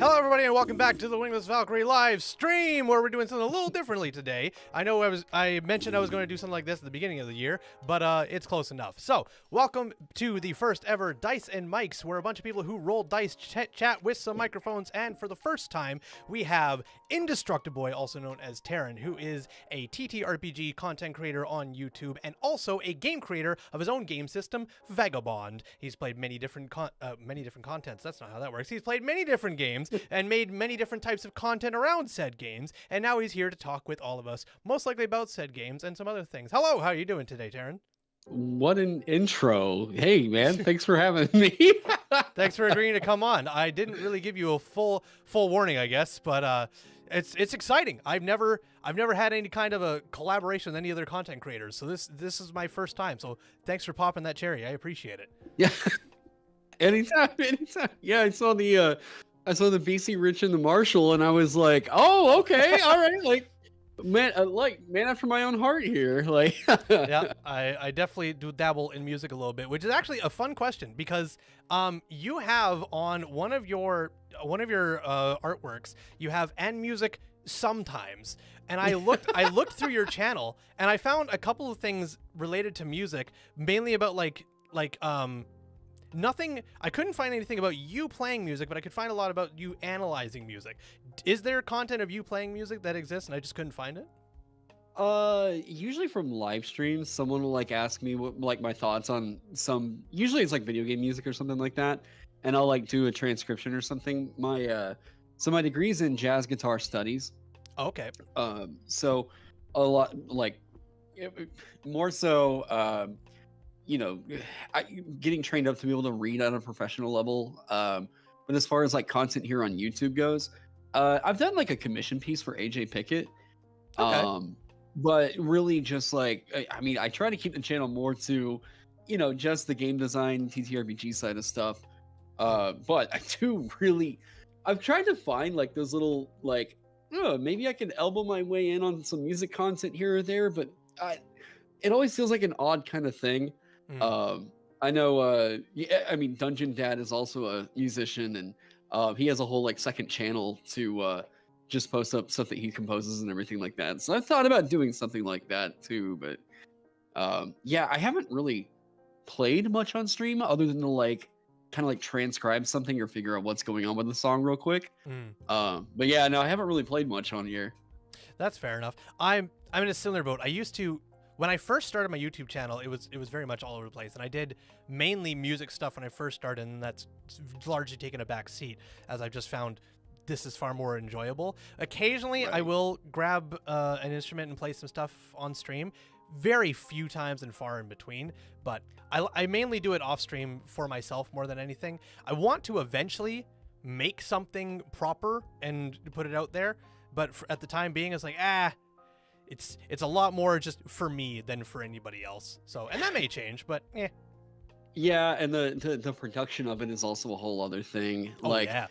Hello, everybody, and welcome back to the WinglessValkyrie live stream, where we're doing something a little differently today. I know I mentioned I was going to do something like this at the beginning of the year, but it's close enough. So, welcome to the first ever Dice and Mics, where a bunch of people who roll dice chat with some microphones, and for the first time, we have Indestructiboy, also known as Terran, who is a TTRPG content creator on YouTube, and also a game creator of his own game system, Vagabond. He's played many different contents. That's not how that works. He's played many different games and made many different types of content around said games, and now he's here to talk with all of us, most likely about said games and some other things. Hello, how are you doing today, Terran? What an intro. Hey, man, thanks for having me. Thanks for agreeing to come on. I didn't really give you a full warning, I guess, but it's exciting. I've never had any kind of a collaboration with any other content creators, so this is my first time. So thanks for popping that cherry. I appreciate it. Yeah. Anytime. Yeah, I saw the BC Rich and the Marshall, and I was like, oh, okay, all right, like man after my own heart here. Like, yeah, I definitely do dabble in music a little bit, which is actually a fun question because you have on one of your artworks, you have "and music sometimes," and I looked through your channel and I found a couple of things related to music, mainly about like nothing. I couldn't find anything about you playing music, but I could find a lot about you analyzing music. Is there content of you playing music that exists and I just couldn't find it? Usually from live streams, someone will like ask me what like my thoughts on some. Usually it's like video game music or something like that, and I'll like do a transcription or something. My my degree's in jazz guitar studies. Okay. So a lot like more so. You know, getting trained up to be able to read on a professional level. But as far as like content here on YouTube goes, I've done like a commission piece for AJ Pickett. Okay. But really just like, I mean, I try to keep the channel more to, you know, just the game design, TTRPG side of stuff. But I've tried to find like those little, like, maybe I could elbow my way in on some music content here or there, but it always feels like an odd kind of thing. I know, I mean, Dungeon Dad is also a musician, and he has a whole like second channel to just post up stuff that he composes and everything like that. So I thought about doing something like that too, but yeah, I haven't really played much on stream other than to like kind of like transcribe something or figure out what's going on with the song real quick. But yeah, no, I haven't really played much on here. That's fair enough. I'm in a similar boat. I used to. When I first started my YouTube channel, it was very much all over the place, and I did mainly music stuff when I first started, and that's largely taken a back seat as I've just found this is far more enjoyable. Occasionally, right. I will grab an instrument and play some stuff on stream, very few times and far in between, but I mainly do it off stream for myself more than anything. I want to eventually make something proper and put it out there, but at the time being, it's like, It's a lot more just for me than for anybody else. So, and that may change, but eh. Yeah, and the production of it is also a whole other thing. Oh, like yeah.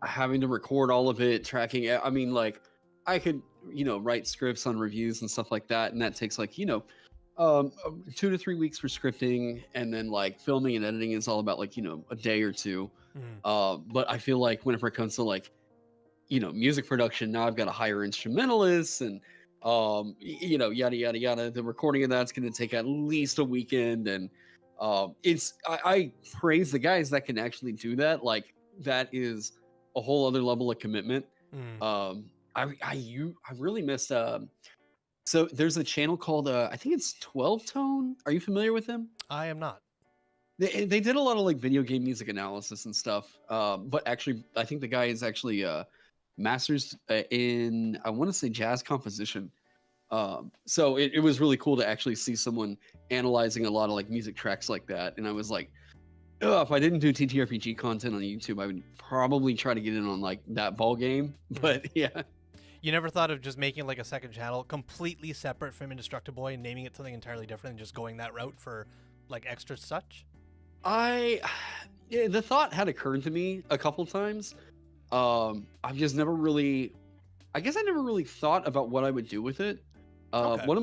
Having to record all of it, tracking it. I mean, like I could, you know, write scripts on reviews and stuff like that, and that takes like, you know, 2 to 3 weeks for scripting, and then like filming and editing is all about like, you know, a day or two. But I feel like whenever it comes to like, you know, music production, now I've got to hire instrumentalists and you know, yada yada yada. The recording of that's going to take at least a weekend, and I praise the guys that can actually do that. Like that is a whole other level of commitment. I really missed. So there's a channel called I think it's 12 Tone. Are you familiar with them? I am not. They did a lot of like video game music analysis and stuff. But actually, I think the guy is actually masters in, I want to say, jazz composition. So it was really cool to actually see someone analyzing a lot of like music tracks like that. And I was like, if I didn't do TTRPG content on YouTube, I would probably try to get in on like that ball game. But yeah. You never thought of just making like a second channel completely separate from Indestructiboy and naming it something entirely different and just going that route for like extra such? The thought had occurred to me a couple times. I've just never really, I guess I never really thought about what I would do with it. Okay. One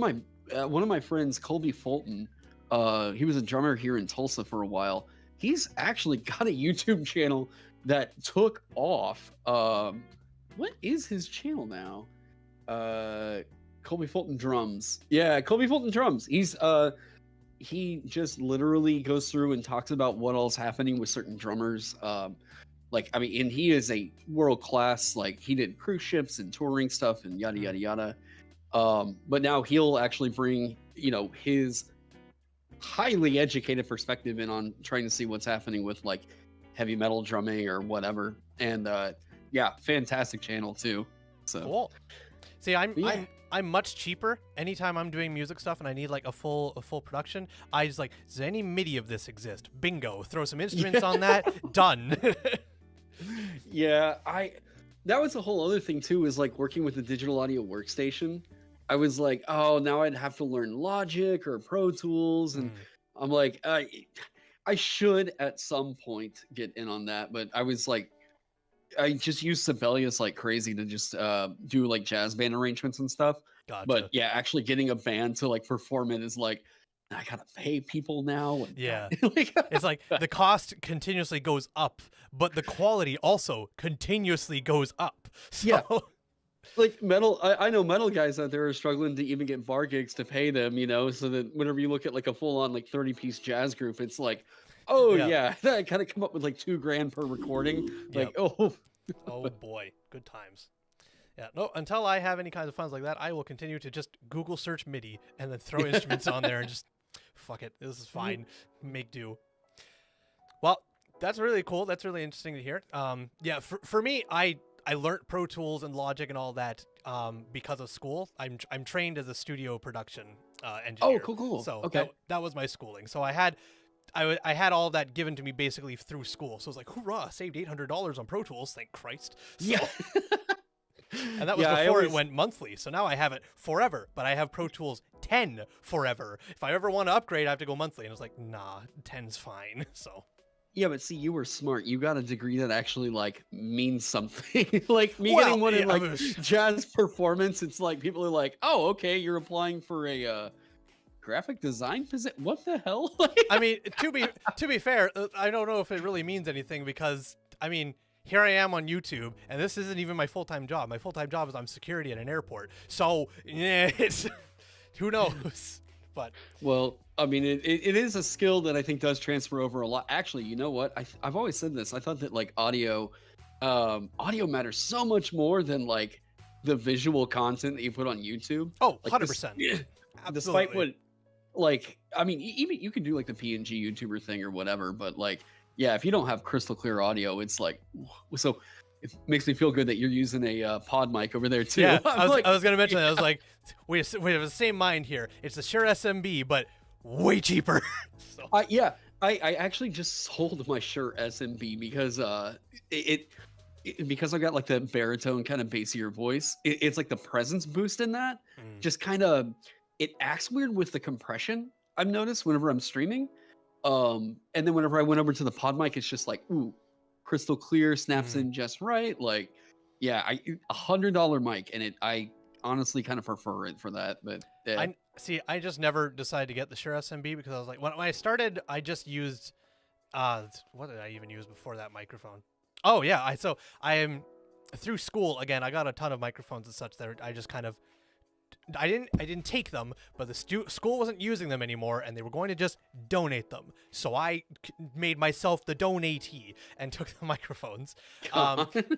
of my friends, Colby Fulton, he was a drummer here in Tulsa for a while. He's actually got a YouTube channel that took off. What is his channel now? Colby Fulton Drums. Yeah, Colby Fulton Drums. He just literally goes through and talks about what all's happening with certain drummers. Like, I mean, and he is a world class, like, he did cruise ships and touring stuff and yada yada yada. But now he'll actually bring, you know, his highly educated perspective in on trying to see what's happening with like heavy metal drumming or whatever. And yeah, fantastic channel too. So cool. See, I'm much cheaper. Anytime I'm doing music stuff and I need like a full production, I just like, does any MIDI of this exist? Bingo. Throw some instruments on that. Done. Yeah, that was a whole other thing too, is like working with the digital audio workstation. I was like, oh, now I'd have to learn Logic or Pro Tools, and I'm like, I should at some point get in on that, but I was like, I just use Sibelius like crazy to just do like jazz band arrangements and stuff. Gotcha. But yeah, actually getting a band to like perform it is like, I gotta pay people now. And, yeah, it's like the cost continuously goes up, but the quality also continuously goes up. So. Yeah, like metal. I know metal guys out there are struggling to even get bar gigs to pay them. You know, so that whenever you look at like a full on like 30-piece jazz group, it's like, oh yeah, I gotta come up with like $2,000 per recording. Like oh boy, good times. Yeah, no, until I have any kinds of funds like that, I will continue to just Google search MIDI and then throw instruments on there and just fuck it. This is fine. Make do. Well, that's really cool. That's really interesting to hear. Yeah, for me, I learned Pro Tools and Logic and all that because of school. I'm trained as a studio production engineer. Oh, cool. So okay, that was my schooling. So I had all of that given to me basically through school. So I was like, hoorah, saved $800 on Pro Tools. Thank Christ. So, yeah. And that was before it went monthly. So now I have it forever, but I have Pro Tools 10 forever. If I ever want to upgrade, I have to go monthly. And I was like, nah, 10's fine. So. Yeah, but see, you were smart. You got a degree that actually like means something. Like me getting one in like jazz performance. It's like people are like, oh, okay, you're applying for a graphic design position. What the hell? I mean, to be fair, I don't know if it really means anything because I mean, here I am on YouTube, and this isn't even my full-time job. My full-time job is I'm security at an airport. So, yeah, it's who knows? But well, I mean, it is a skill that I think does transfer over a lot. Actually, you know what? I've always said this. I thought that like audio matters so much more than like the visual content that you put on YouTube. Oh, like 100%. Despite what, like, I mean, even you can do like the PNG YouTuber thing or whatever, but like, yeah, if you don't have crystal clear audio, it's like, so it makes me feel good that you're using a pod mic over there too. Yeah, I was going to mention that. I was like, we have the same mind here. It's the Shure SMB, but way cheaper. So. Yeah, I actually just sold my Shure SMB because because I got like the baritone kind of bassier voice. It's like the presence boost in that just kind of, it acts weird with the compression. I've noticed whenever I'm streaming. And then whenever I went over to the pod mic, it's just like, ooh, crystal clear, snaps in just right. Like, yeah, $100 mic, and I honestly kind of prefer it for that. But I just never decided to get the Shure SMB because I was like, when I started, I just used what did I even use before that microphone? Oh yeah, I am through school again. I got a ton of microphones and such that I just kind of. I didn't take them, but the school wasn't using them anymore, and they were going to just donate them. So I made myself the donatee and took the microphones.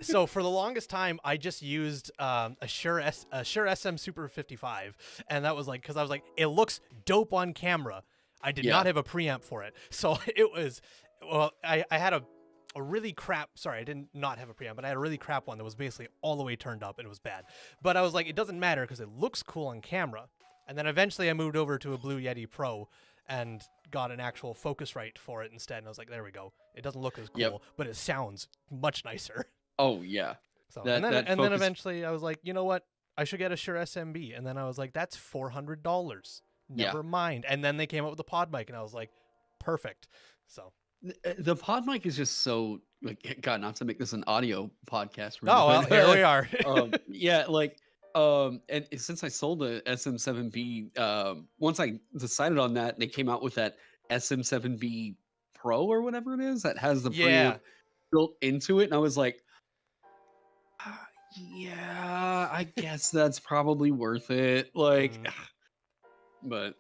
So for the longest time, I just used a Shure SM Super 55, and that was like because I was like, it looks dope on camera. I did not have a preamp for it, so it was. Well, I had a really crap, sorry, I didn't not have a preamp, but I had a really crap one that was basically all the way turned up and it was bad. But I was like, it doesn't matter because it looks cool on camera. And then eventually I moved over to a Blue Yeti Pro and got an actual Focusrite for it instead. And I was like, there we go. It doesn't look as cool, but it sounds much nicer. Oh, yeah. So, and then eventually I was like, you know what? I should get a Shure SMB. And then I was like, that's $400. Never mind. And then they came up with the pod mic and I was like, perfect. So. The pod mic is just so like, God, not to make this an audio podcast. Really, oh, well, here we are. Yeah, like, and since I sold the SM7B, once I decided on that, they came out with that SM7B Pro or whatever it is that has the built into it, and I was like, yeah, I guess that's probably worth it. Like, but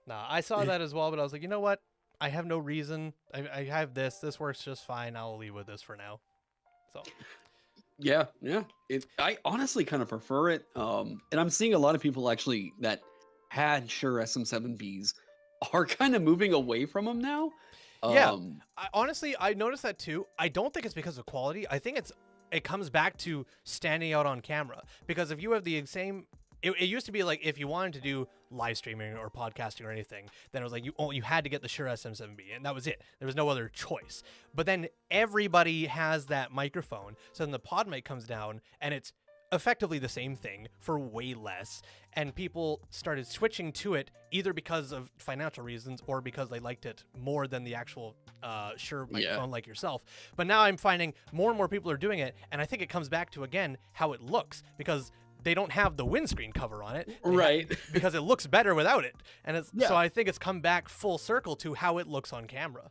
Nah, I saw that as well, but I was like, you know what? I have no reason. I have this. This works just fine. I'll leave with this for now. So yeah. I honestly kind of prefer it. And I'm seeing a lot of people actually that had Shure SM7Bs are kind of moving away from them now. yeah, honestly, I noticed that too. I don't think it's because of quality. I think it comes back to standing out on camera. Because if you have the same, it used to be like if you wanted to do live streaming or podcasting or anything, then it was like you had to get the Shure SM7B, and that was it. There was no other choice. But then everybody has that microphone, so then the pod mic comes down, and it's effectively the same thing for way less, and people started switching to it either because of financial reasons or because they liked it more than the actual Shure microphone like yourself. But now I'm finding more and more people are doing it, and I think it comes back to, again, how it looks, because they don't have the windscreen cover on it, right? Because it looks better without it, and so I think it's come back full circle to how it looks on camera.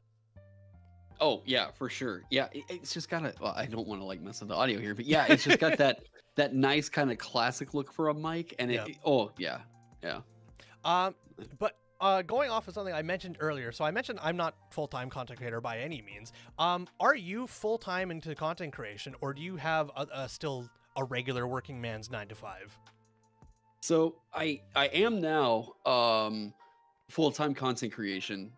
Oh yeah, for sure. Yeah, it's just got well, I don't want to like mess with the audio here, but yeah, it's just got that nice kind of classic look for a mic, and But going off of something I mentioned earlier, so I mentioned I'm not full-time content creator by any means. Are you full-time into content creation, or do you have still a regular working man's 9 to 5? So I am now full-time content creation.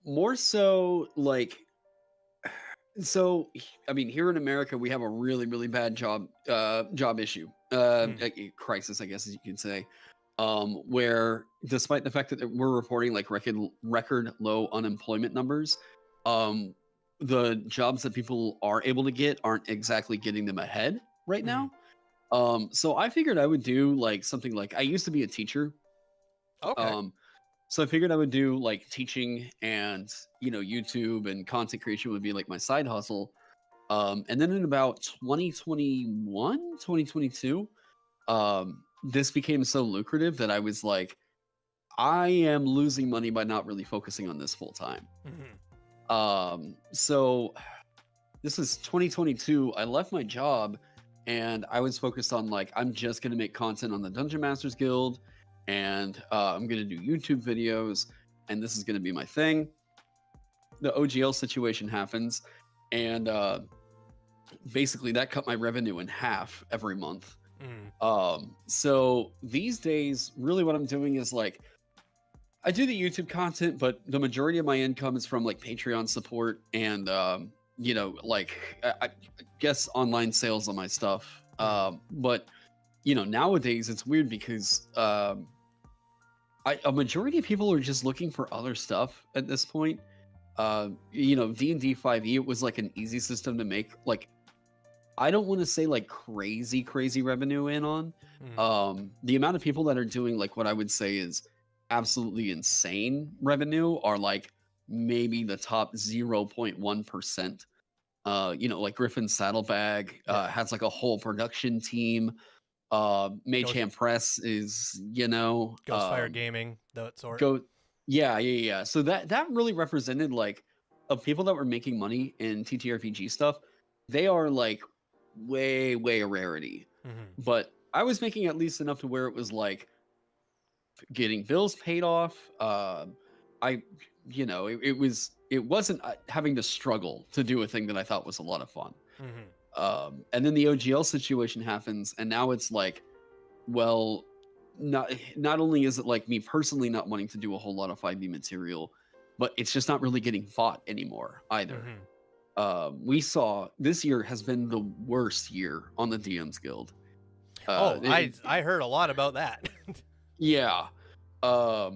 More so like, so I mean, here in America we have a really, really bad job issue, crisis, I guess, as you can say, where despite the fact that we're reporting like record low unemployment numbers, the jobs that people are able to get aren't exactly getting them ahead right now. So I figured I would do like something like, I used to be a teacher. Okay. So I figured I would do like teaching, and YouTube and content creation would be like my side hustle. And then in about 2021, 2022, this became so lucrative that I was like, I am losing money by not really focusing on this full time. So this is 2022. I left my job and I was focused on like, I'm just going to make content on the Dungeon Masters Guild, and I'm going to do YouTube videos, and this is going to be my thing. The OGL situation happens, and basically that cut my revenue in half every month. So these days, really what I'm doing is like, I do the YouTube content, but the majority of my income is from like Patreon support and, like I guess online sales on my stuff. But nowadays it's weird because a majority of people are just looking for other stuff at this point. D&D 5e, it was like an easy system to make. Like, I don't want to say like crazy revenue in on. The amount of people that are doing like what I would say is absolutely insane revenue are like maybe the top 0.1%. Like Griffin Saddlebag has like a whole production team. Mayhem Press is, Ghostfire Gaming, that sort. Yeah. So that really represented like, of people that were making money in TTRPG stuff, they are like way a rarity. But I was making at least enough to where it was like getting bills paid off. It wasn't having to struggle to do a thing that I thought was a lot of fun. And then the OGL situation happens, and now it's like, well, not only is it like me personally not wanting to do a whole lot of 5e material, but it's just not really getting fought anymore either. We saw this year has been the worst year on the DMs Guild. I heard a lot about that. Yeah. I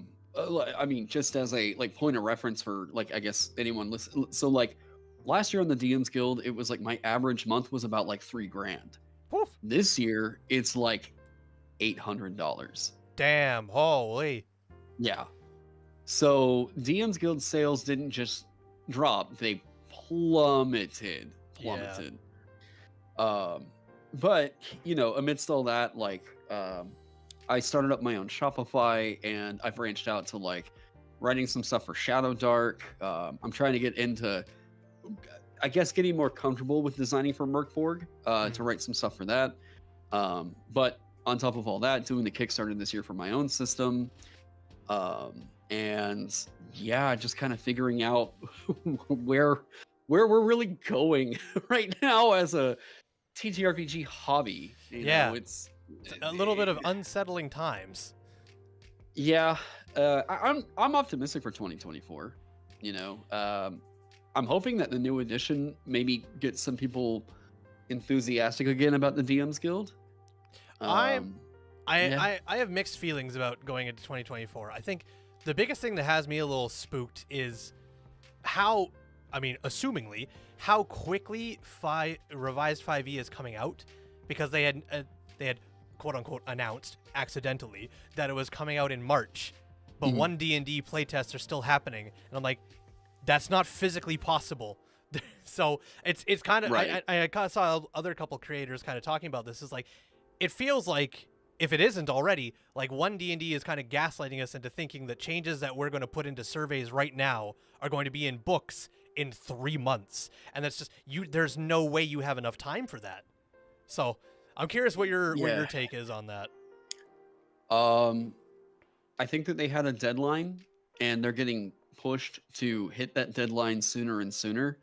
mean, just as a like point of reference for like, I guess anyone listen. So like last year on the DMs Guild, it was like my average month was about like $3,000. Woof. This year it's like $800. Damn, holy. Yeah. So DMs Guild sales didn't just drop, they plummeted. But amidst all that, like I started up my own Shopify, and I branched out to like writing some stuff for Shadow Dark. I'm trying to get into I guess getting more comfortable with designing for Merkborg to write some stuff for that. But on top of all that, doing the Kickstarter this year for my own system. And yeah, just kind of figuring out where we're really going right now as a TTRPG hobby. You know, it's a little bit of unsettling times. Yeah, I'm optimistic for 2024. You know, I'm hoping that the new edition maybe gets some people enthusiastic again about the DM's Guild. I have mixed feelings about going into 2024. I think the biggest thing that has me a little spooked is how, I mean, assumingly, how quickly revised 5e is coming out, because they had quote unquote announced accidentally that it was coming out in March, but one D&D playtests are still happening, and I'm like, that's not physically possible. So it's kind of right. I kind of saw other couple creators kind of talking about this. Is like, it feels like, if it isn't already, like one D&D is kind of gaslighting us into thinking that changes that we're going to put into surveys right now are going to be in books in 3 months, and that's just there's no way you have enough time for that. So I'm curious what your take is on that. I think that they had a deadline, and they're getting pushed to hit that deadline sooner and sooner.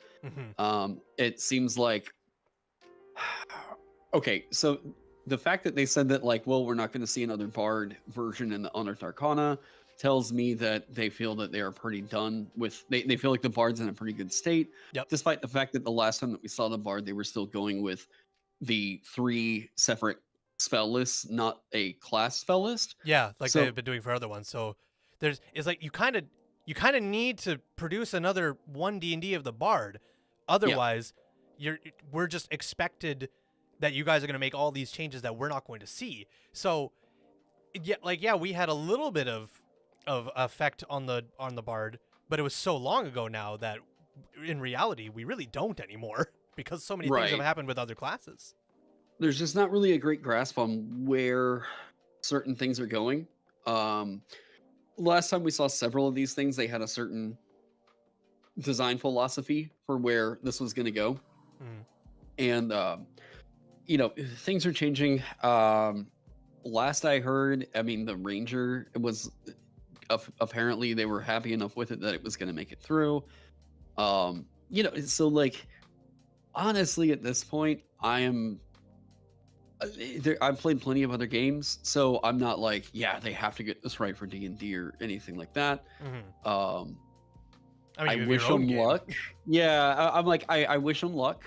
It seems like, okay, so the fact that they said that, like, well, we're not going to see another Bard version in the Unearthed Arcana tells me that they feel that they are pretty done with, they feel like the Bard's in a pretty good state, despite the fact that the last time that we saw the Bard, they were still going with the 3 separate spell lists, not a class spell list. Yeah, like they've been doing for other ones. So it's like you kind of need to produce another one D&D of the Bard, otherwise we're just expected that you guys are going to make all these changes that we're not going to see. So we had a little bit of effect on the Bard, but it was so long ago now that in reality we really don't anymore, because so many things have happened with other classes. There's just not really a great grasp on where certain things are going. Last time we saw several of these things, they had a certain design philosophy for where this was going to go. And, you know, things are changing. Last I heard, I mean, the Ranger, it was apparently they were happy enough with it that it was going to make it through. You know, so like, honestly, at this point, I've played plenty of other games, so I'm not like, yeah, they have to get this right for D&D or anything like that. I mean, I wish them luck. Yeah, I'm like, I wish them luck.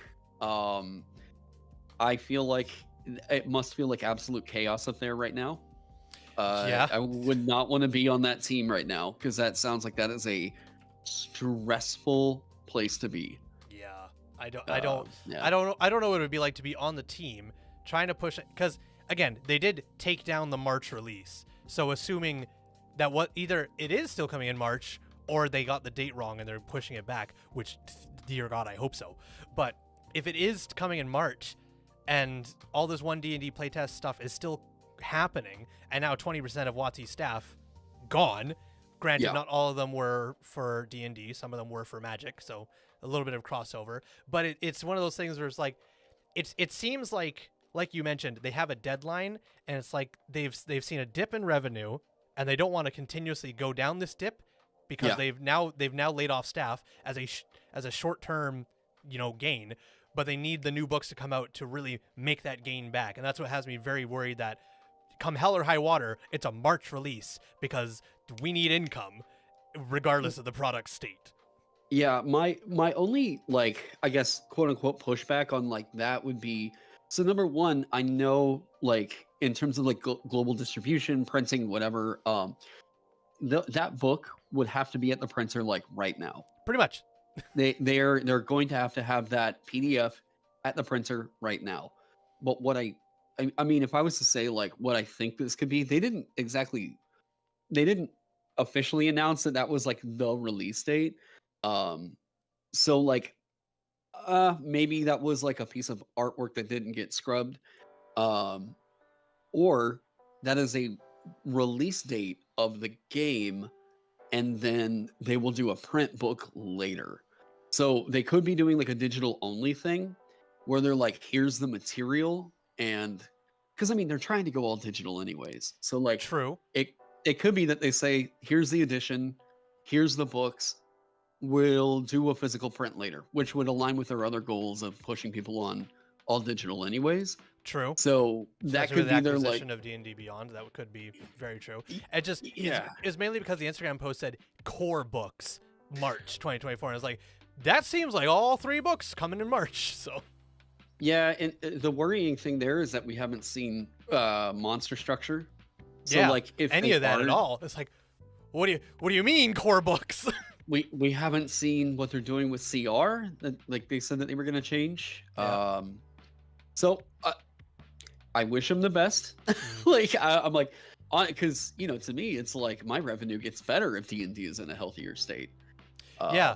I feel like it must feel like absolute chaos up there right now. I would not want to be on that team right now, because that sounds like that is a stressful place to be. Yeah, I don't know what it would be like to be on the team trying to push it, because again, they did take down the March release. So assuming that either it is still coming in March, or they got the date wrong and they're pushing it back, which, dear God, I hope so. But if it is coming in March, and all this one D&D playtest stuff is still happening, and now 20% of WotC's staff gone. Granted, not all of them were for D&D, some of them were for Magic, so a little bit of crossover. But it's one of those things where it's like, it seems like you mentioned, they have a deadline, and it's like they've seen a dip in revenue, and they don't want to continuously go down this dip, because they've now laid off staff as a short-term, you know, gain. But they need the new books to come out to really make that gain back. And that's what has me very worried that come hell or high water, it's a March release, because we need income regardless of the product state. Yeah, my only, like, I guess, quote unquote pushback on like that would be, so number one, I know, like, in terms of like global distribution, printing, whatever, that book would have to be at the printer like right now. Pretty much. They're going to have that PDF at the printer right now. But what I mean, if I was to say like what I think this could be, they didn't officially announce that was like the release date. So like, maybe that was like a piece of artwork that didn't get scrubbed, or that is a release date of the game, and then they will do a print book later. So they could be doing like a digital only thing where they're like, here's the material, and because I mean they're trying to go all digital anyways. So like True. it could be that they say, here's the edition, here's the books, we'll do a physical print later, which would align with their other goals of pushing people on all digital anyways. True. So that Especially could with be the their like acquisition of D&D Beyond, that could be very true. It just yeah. is mainly because the Instagram post said core books March 2024, and I was like, that seems like all 3 books coming in March. So Yeah, and the worrying thing there is that we haven't seen monster structure. So yeah, like if any they of that at are, all, it's like, what do you mean core books? we haven't seen what they're doing with CR. Like they said that they were going to change. Yeah. So I wish them the best. Like I'm like, because you know, to me, it's like my revenue gets better if D&D is in a healthier state. Yeah.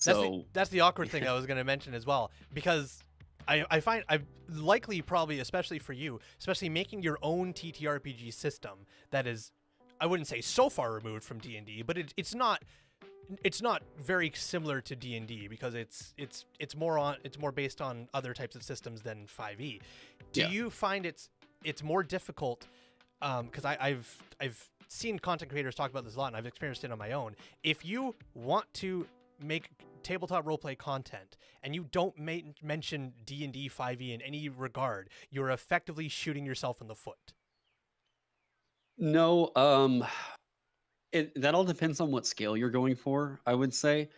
So that's the awkward thing I was going to mention as well, because I find I likely probably, especially for you, especially making your own TTRPG system that is, I wouldn't say so far removed from D&D, but it's not very similar to D&D because it's more based on other types of systems than 5e. Do you find it's more difficult? Because I've seen content creators talk about this a lot, and I've experienced it on my own. If you want to make tabletop roleplay content and you don't mention D&D 5e in any regard, you're effectively shooting yourself in the foot. no, that all depends on what scale you're going for, I would say.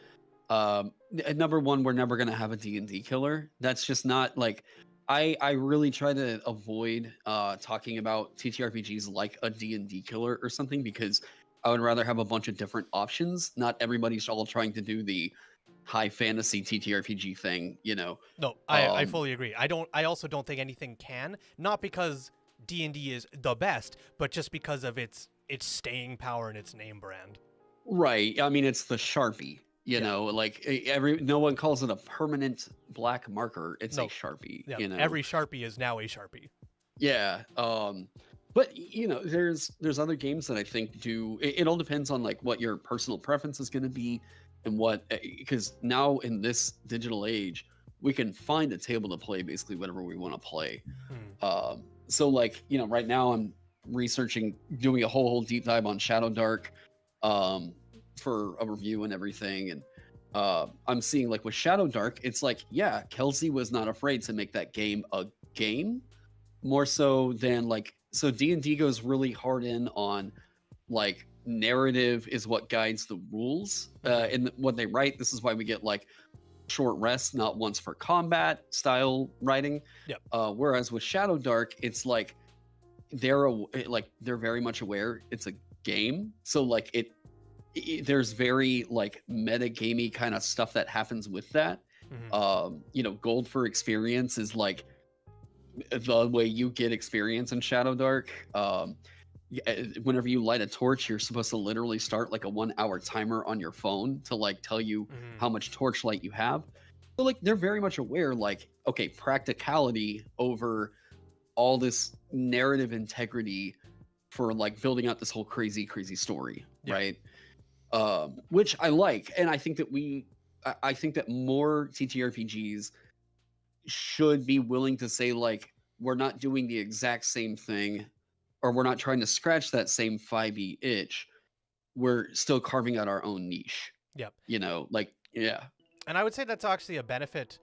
Number one, we're never going to have a D&D killer. That's just not like I really try to avoid talking about TTRPGs like a D&D killer or something, because I would rather have a bunch of different options. Not everybody's all trying to do the high fantasy TTRPG thing, you know. No, I fully agree. I also don't think anything can, not because D&D is the best, but just because of its staying power and its name brand. Right. I mean, it's the Sharpie, you know, like no one calls it a permanent black marker. It's a Sharpie, Yeah, you know. every Sharpie is now a Sharpie. Yeah. But you know, there's other games that I think do. It all depends on like what your personal preference is going to be, and what, because now in this digital age, we can find a table to play basically whatever we want to play. So like, you know, right now I'm researching, doing a whole deep dive on Shadow Dark for a review and everything, and I'm seeing like with Shadow Dark, it's like, yeah, Kelsey was not afraid to make that game a game, more so than like, so D&D goes really hard in on like narrative is what guides the rules, and when they write, this is why we get like short rests, not once for combat style writing. Whereas with Shadow Dark, it's like they're very much aware it's a game, so like there's very like meta gamey kind of stuff that happens with that. You know, gold for experience is like the way you get experience in Shadow Dark. Whenever you light a torch, you're supposed to literally start like a 1-hour timer on your phone to like tell you how much torchlight you have. So like they're very much aware, like, okay, practicality over all this narrative integrity for like building out this whole crazy story, right? Which I like, and I think that more TTRPGs should be willing to say like, we're not doing the exact same thing, or we're not trying to scratch that same 5e itch. We're still carving out our own niche. You know, like, yeah. And I would say that's actually a benefit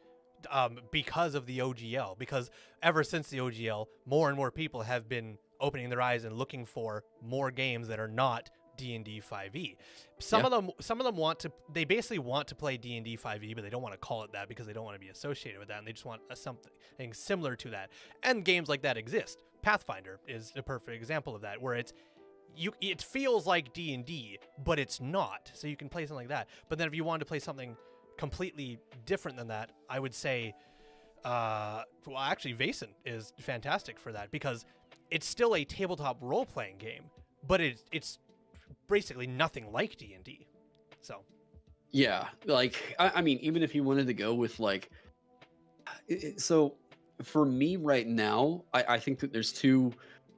because of the OGL, because ever since the OGL, more and more people have been opening their eyes and looking for more games that are not D&D 5e. Some of them they basically want to play D&D 5e, but they don't want to call it that because they don't want to be associated with that, and they just want something similar to that. And games like that exist. Pathfinder is a perfect example of that, where it feels like D&D, but it's not. So you can play something like that. But then if you wanted to play something completely different than that, I would say, well, actually, Vaesen is fantastic for that, because it's still a tabletop role-playing game, but it's basically nothing like D&D. So yeah, like I mean, even if you wanted to go with like, so for me right now, I think that there's two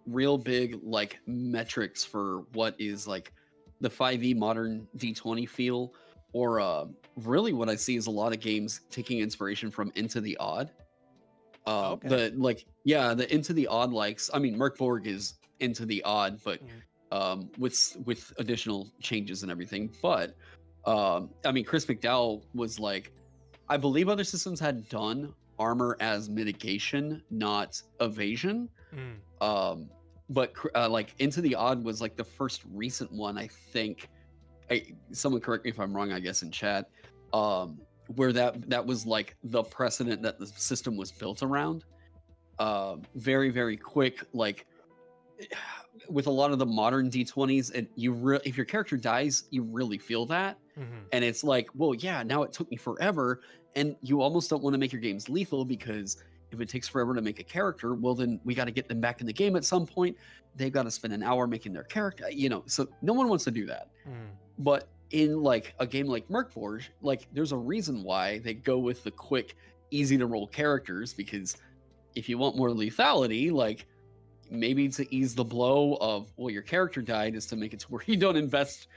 real big like metrics for what is like the 5e modern D20 feel. or really what I see is a lot of games taking inspiration from Into the Odd. Okay. The Into the Odd likes. I mean, Merc Borg is Into the Odd, but with additional changes and everything. But I mean, Chris McDowell was like, I believe other systems had done armor as mitigation, not evasion. But like Into the Odd was like the first recent one, I think. Someone correct me if I'm wrong, I guess, in chat. Where that was like the precedent that the system was built around. Very, very quick, like with a lot of the modern D20s, and if your character dies, you really feel that. And it's like, well, yeah, now it took me forever, and you almost don't want to make your games lethal, because if it takes forever to make a character, well, then we got to get them back in the game at some point. They've got to spend an hour making their character, so no one wants to do that. But in like a game like Merkforge, like there's a reason why they go with the quick, easy to roll characters, because if you want more lethality, like maybe to ease the blow of, well, your character died, is to make it to where you don't invest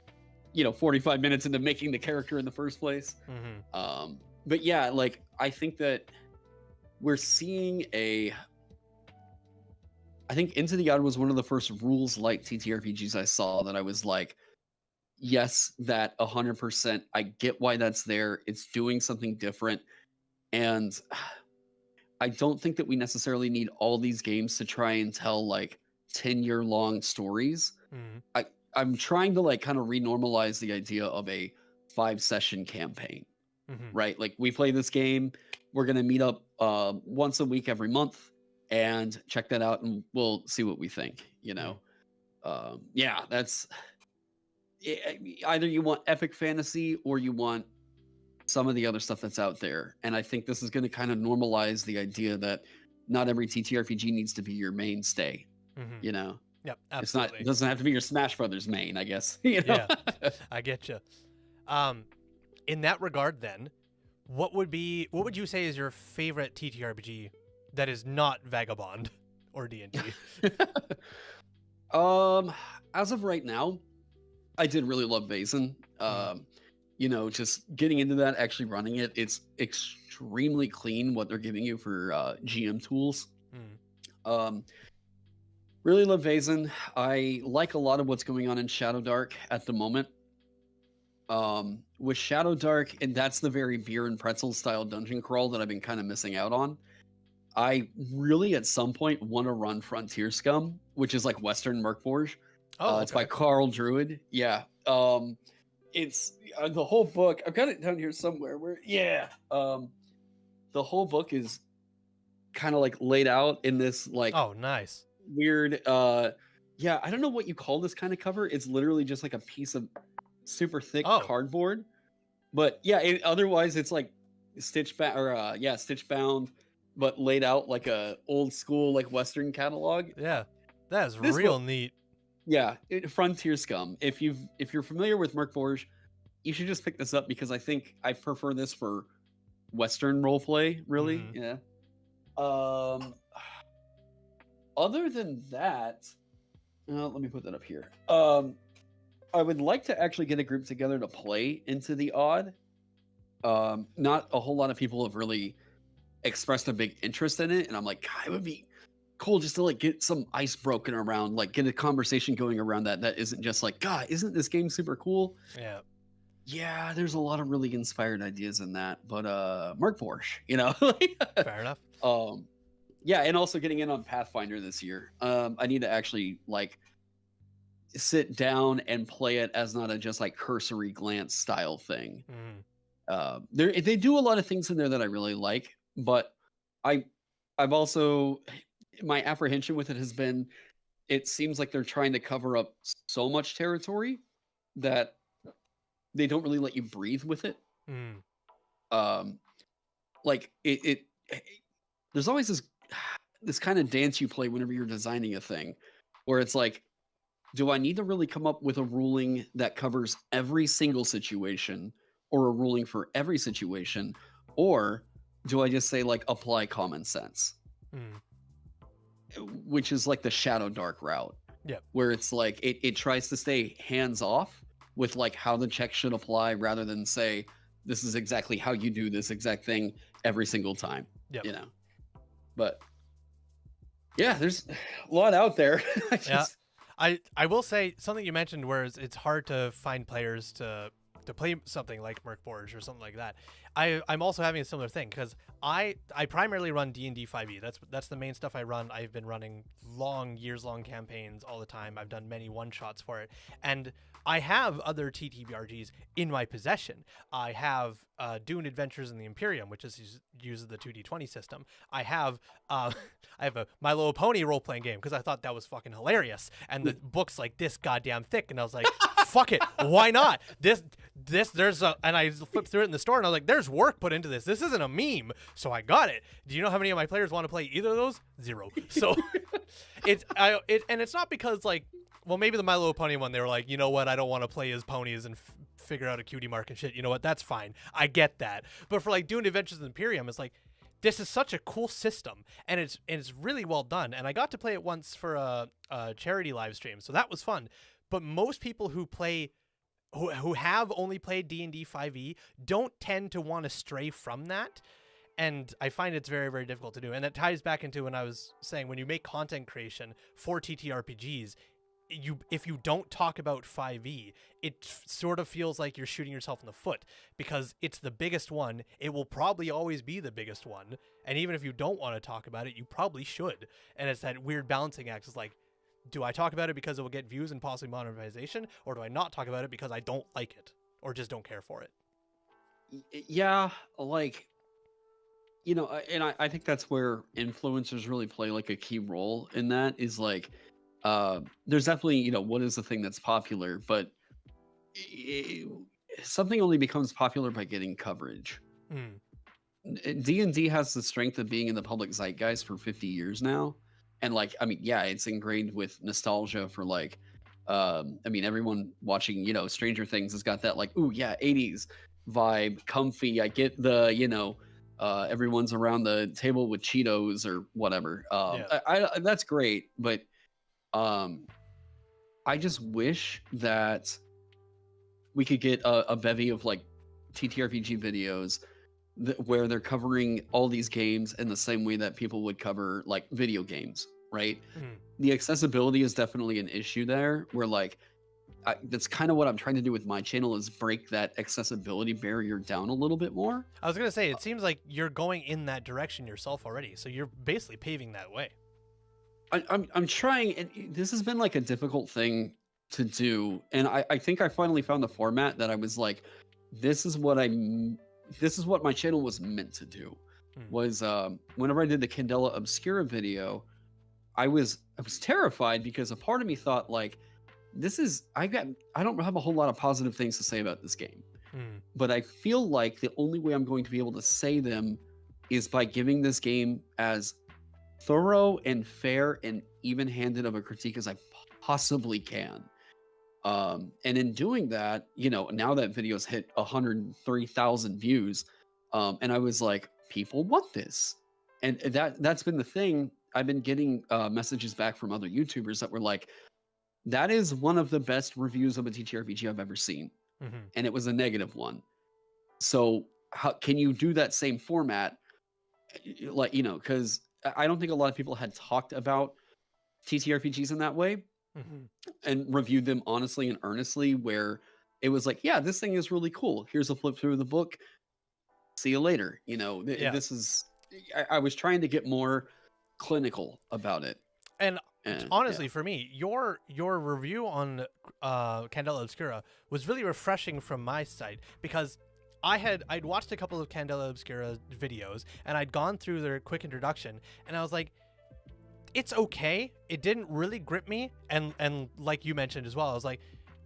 45 minutes into making the character in the first place. But yeah, like I think that we're seeing I think Into the Odd was one of the first rules light TTRPGs I saw that I was like, yes, that 100%, I get why that's there. It's doing something different. And I don't think that we necessarily need all these games to try and tell like 10-year long stories. I'm trying to like kind of renormalize the idea of a 5-session campaign, right? Like we play this game, we're going to meet up once a week every month and check that out, and we'll see what we think, yeah, that's either you want epic fantasy or you want some of the other stuff that's out there. And I think this is going to kind of normalize the idea that not every TTRPG needs to be your mainstay. Yep, absolutely. It doesn't have to be your Smash Brothers main, I guess. Yeah, I get you. In that regard, then, what would you say is your favorite TTRPG that is not Vagabond or D&D? As of right now, I did really love Vaesen. Just getting into that, actually running it, it's extremely clean what they're giving you for GM tools. Really love Vaesen. I like a lot of what's going on in Shadow Dark at the moment. With Shadow Dark, and that's the very beer and pretzel style dungeon crawl that I've been kind of missing out on. I really, at some point, want to run Frontier Scum, which is like Western Merkforge. It's by Carl Druid. Yeah. It's the whole book. I've got it down here somewhere. The whole book is kind of like laid out in this like nice weird. I don't know what you call this kind of cover. It's literally just like a piece of super thick cardboard. But yeah, otherwise it's like stitch bound, but laid out like a old school like Western catalog. Yeah, that is real neat. Yeah, Frontier Scum. If you're familiar with Merkforge, you should just pick this up, because I think I prefer this for Western roleplay, really. Yeah. Other than that, let me put that up here. I would like to actually get a group together to play Into the Odd. Not a whole lot of people have really expressed a big interest in it, and I'm like, God, it would be cool just to like get some ice broken around, like get a conversation going around that isn't just like, God, isn't this game super cool? Yeah, there's a lot of really inspired ideas in that, but Merkforge, fair enough. And also getting in on Pathfinder this year. I need to actually like sit down and play it as not a just like cursory glance style thing. They do a lot of things in there that I really like, but I've also, my apprehension with it has been, it seems like they're trying to cover up so much territory that they don't really let you breathe with it. Like there's always this kind of dance you play whenever you're designing a thing, where it's like, do I need to really come up with a ruling that covers every single situation, or a ruling for every situation, or do I just say like apply common sense? Which is like the Shadow Dark route. Where it's like it tries to stay hands off, with like how the check should apply rather than say this is exactly how you do this exact thing every single time. Yep. You know. But yeah, there's a lot out there. Yeah. I will say something you mentioned where it's hard to find players to play something like Merc Borge or something like that. I'm also having a similar thing because I primarily run D&D 5e. That's the main stuff I run. I've been running years-long campaigns all the time. I've done many one-shots for it. And I have other TTRPGs in my possession. I have Dune Adventures in the Imperium, which uses the 2d20 system. I have a My Little Pony role-playing game because I thought that was fucking hilarious. And the book's like this goddamn thick, and I was like, fuck it, why not? And I flipped through it in the store, and I was like, there's work put into this. This isn't a meme, so I got it. Do you know how many of my players want to play either of those? 0. So and it's not because like, well, maybe the My Little Pony one, they were like, you know what, I don't want to play as ponies and figure out a cutie mark and shit. You know what, that's fine. I get that. But for like doing Adventures in the Imperium, it's like, this is such a cool system, and it's really well done. And I got to play it once for a charity live stream, so that was fun. But most people who have only played D&D 5e don't tend to want to stray from that. And I find it's very, very difficult to do. And that ties back into when I was saying, when you make content creation for TTRPGs, if you don't talk about 5e, it sort of feels like you're shooting yourself in the foot because it's the biggest one. It will probably always be the biggest one. And even if you don't want to talk about it, you probably should. And it's that weird balancing act. It's like, do I talk about it because it will get views and possibly monetization, or do I not talk about it because I don't like it or just don't care for it? Yeah, like, you know, and I think that's where influencers really play like a key role in that is like, there's definitely, you know, what is the thing that's popular, but something only becomes popular by getting coverage. D&D has the strength of being in the public zeitgeist for 50 years now. And like, I mean, yeah, it's ingrained with nostalgia for like, I mean, everyone watching, you know, Stranger Things has got that like, ooh, yeah, 80s vibe, comfy. I get the, you know, everyone's around the table with Cheetos or whatever. I that's great, but I just wish that we could get a bevy of like TTRPG videos where they're covering all these games in the same way that people would cover like video games, right? The accessibility is definitely an issue there where like that's kind of what I'm trying to do with my channel is break that accessibility barrier down a little bit more. I was going to say, it seems like you're going in that direction yourself already. So you're basically paving that way. I'm trying, and this has been like a difficult thing to do. And I think I finally found the format that I was like, this is what my channel was meant to do. Was whenever I did the Candel Obscura video, I was terrified because a part of me thought like, I don't have a whole lot of positive things to say about this game. But I feel like the only way I'm going to be able to say them is by giving this game as thorough and fair and even-handed of a critique as I possibly can. And in doing that, you know, now that video's hit 103,000 views, and I was like, people want this. And that's been the thing. I've been getting messages back from other YouTubers that were like, that is one of the best reviews of a TTRPG I've ever seen. And it was a negative one. So how can you do that same format? Like, you know, because I don't think a lot of people had talked about TTRPGs in that way and reviewed them honestly and earnestly, where it was like, yeah, this thing is really cool. Here's a flip through the book. See you later. You know, this is, I was trying to get more clinical about it. And honestly, for me, your review on Candel Obscura was really refreshing from my side because I'd watched a couple of Candel Obscura videos and I'd gone through their quick introduction and I was like, it's okay. It didn't really grip me, and like you mentioned as well, I was like,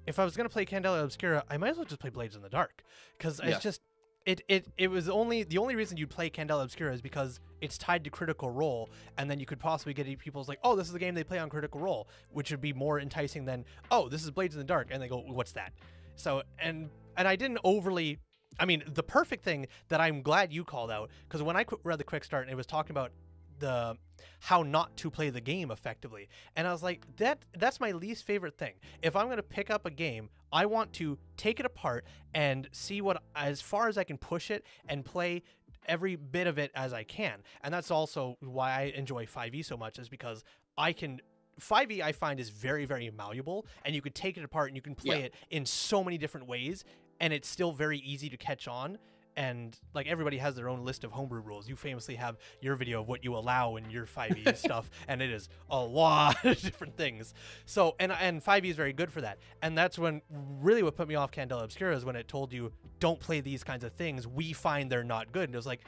if I was gonna play Candel Obscura, I might as well just play Blades in the Dark because it's just it was the only reason you'd play Candel Obscura is because it's tied to Critical Role, and then you could possibly get people's like, oh, this is the game they play on Critical Role, which would be more enticing than, oh, this is Blades in the Dark, and they go, what's that? So and I didn't overly. I mean, the perfect thing that I'm glad you called out, because when I read the quick start and it was talking about the how not to play the game effectively. And I was like, that's my least favorite thing. If I'm going to pick up a game, I want to take it apart and see what, as far as I can push it and play every bit of it as I can. And that's also why I enjoy 5e so much, is because 5e I find is very, very malleable, and you can take it apart and you can play it in so many different ways, and it's still very easy to catch on. And like, everybody has their own list of homebrew rules. You famously have your video of what you allow in your 5e stuff, and it is a lot of different things. So, and 5e is very good for that. And that's when really what put me off Candel Obscura is when it told you, don't play these kinds of things. We find they're not good. And it was like,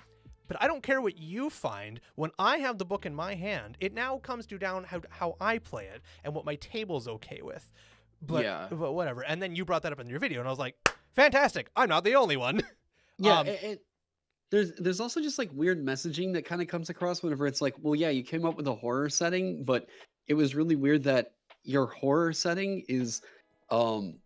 but I don't care what you find. When I have the book in my hand, it now comes to down how I play it and what my table's okay with. But whatever. And then you brought that up in your video, and I was like, fantastic. I'm not the only one. Yeah, there's also just like weird messaging that kind of comes across whenever it's like, well, yeah, you came up with a horror setting, but it was really weird that your horror setting is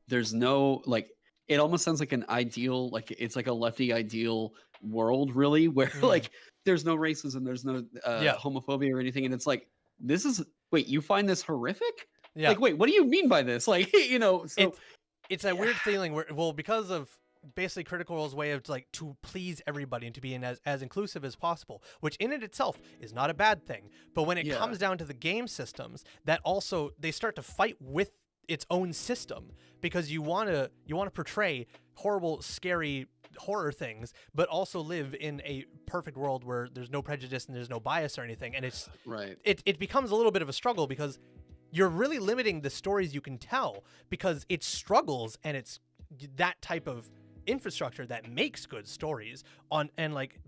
there's no, like, it almost sounds like an ideal, like it's like a lefty ideal world, really, where like there's no racism, there's no homophobia or anything, and it's like, this is, wait, you find this horrific? Yeah. Like, wait, what do you mean by this? Like, you know, so it's a weird feeling where, well, because of basically Critical Role's way of like to please everybody and to be as inclusive as possible, which in it itself is not a bad thing. But when it comes down to the game systems, that also, they start to fight with its own system, because you want to portray horrible, scary horror things, but also live in a perfect world where there's no prejudice and there's no bias or anything. And it's it becomes a little bit of a struggle, because you're really limiting the stories you can tell, because it's struggles and it's that type of infrastructure that makes good stories and like,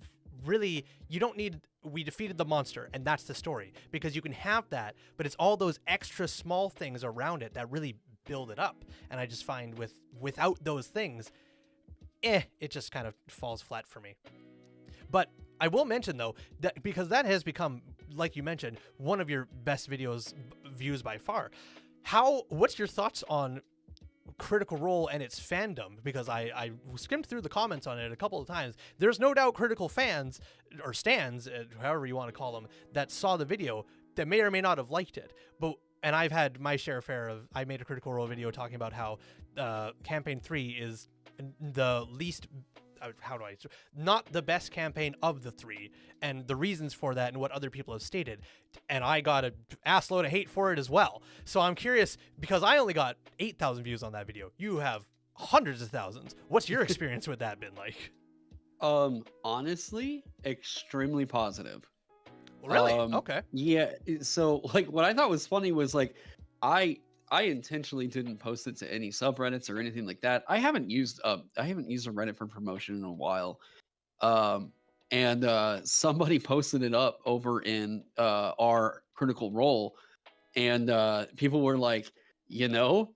really, you don't need, we defeated the monster and that's the story, because you can have that, but it's all those extra small things around it that really build it up. And I just find without those things, it just kind of falls flat for me. But I will mention, though, that because that has become, like you mentioned, one of your best views by far, what's your thoughts on Critical Role and its fandom? Because I skimmed through the comments on it a couple of times. There's no doubt critical fans, or stans, however you want to call them, that saw the video that may or may not have liked it. And I've had my share of, I made a Critical Role video talking about how Campaign 3 is the least, not the best campaign of the 3, and the reasons for that and what other people have stated. And I got an assload of hate for it as well. So I'm curious, because I only got 8,000 views on that video. You have hundreds of thousands. What's your experience with that been like? Honestly, extremely positive. Really? Okay. Yeah. So like, what I thought was funny was like, I intentionally didn't post it to any subreddits or anything like that. I haven't used a Reddit for promotion in a while. And somebody posted it up over in our Critical Role, and people were like, you know,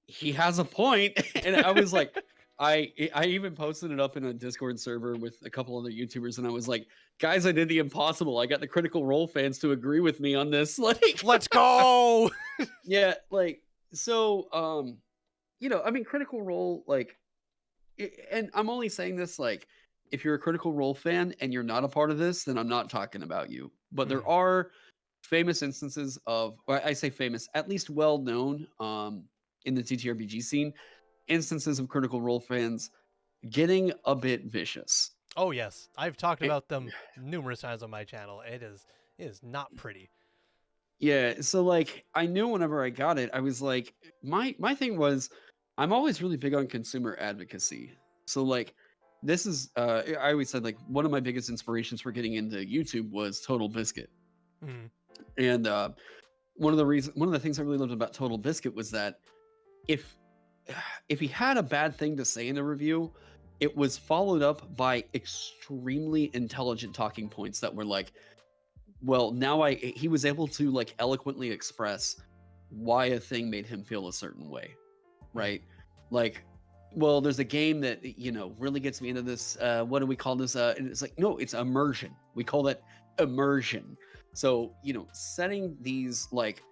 he has a point. And I was like, I even posted it up in a Discord server with a couple other YouTubers, and I was like, guys, I did the impossible. I got the Critical Role fans to agree with me on this. Like, let's go. Yeah, like, so you know, I mean, Critical Role, like, and I'm only saying this, like, if you're a Critical Role fan and you're not a part of this, then I'm not talking about you. But there are famous instances of, or I say famous, at least well known in the TTRPG scene, instances of Critical Role fans getting a bit vicious. Oh yes, I've talked about them numerous times on my channel. It is not pretty. Yeah, so like, I knew whenever I got it, I was like, my thing was, I'm always really big on consumer advocacy. So like, this is I always said, like, one of my biggest inspirations for getting into YouTube was Total Biscuit. And one of the things I really loved about Total Biscuit was that if he had a bad thing to say in a review, it was followed up by extremely intelligent talking points that were like, well, now he was able to like eloquently express why a thing made him feel a certain way, right? Like, well, there's a game that, you know, really gets me into this. What do we call this? And it's like, no, it's immersion. We call that immersion. So, you know, setting these, like,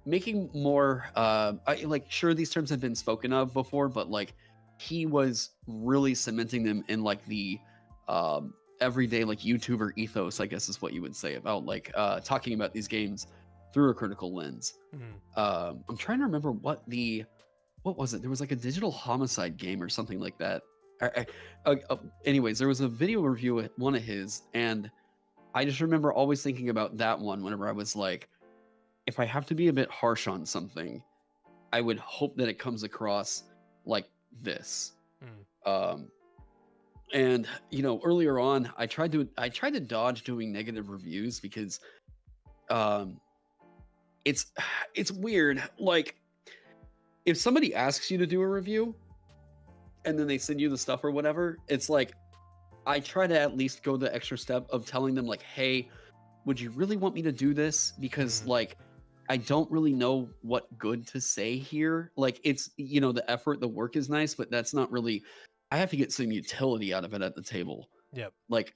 making more, like, sure, these terms have been spoken of before, but like, he was really cementing them in like the everyday like YouTuber ethos, I guess is what you would say, about like talking about these games through a critical lens. I'm trying to remember what was it? There was like a digital homicide game or something like that. Anyways, there was a video review at one of his, and I just remember always thinking about that one whenever I was like, if I have to be a bit harsh on something, I would hope that it comes across like this. And you know, earlier on, I tried to dodge doing negative reviews because it's weird. Like, if somebody asks you to do a review and then they send you the stuff or whatever, it's like, I try to at least go the extra step of telling them like, hey, would you really want me to do this? Because like, I don't really know what good to say here. Like, it's, you know, the effort, the work is nice, but that's not really, I have to get some utility out of it at the table. Yep. Like,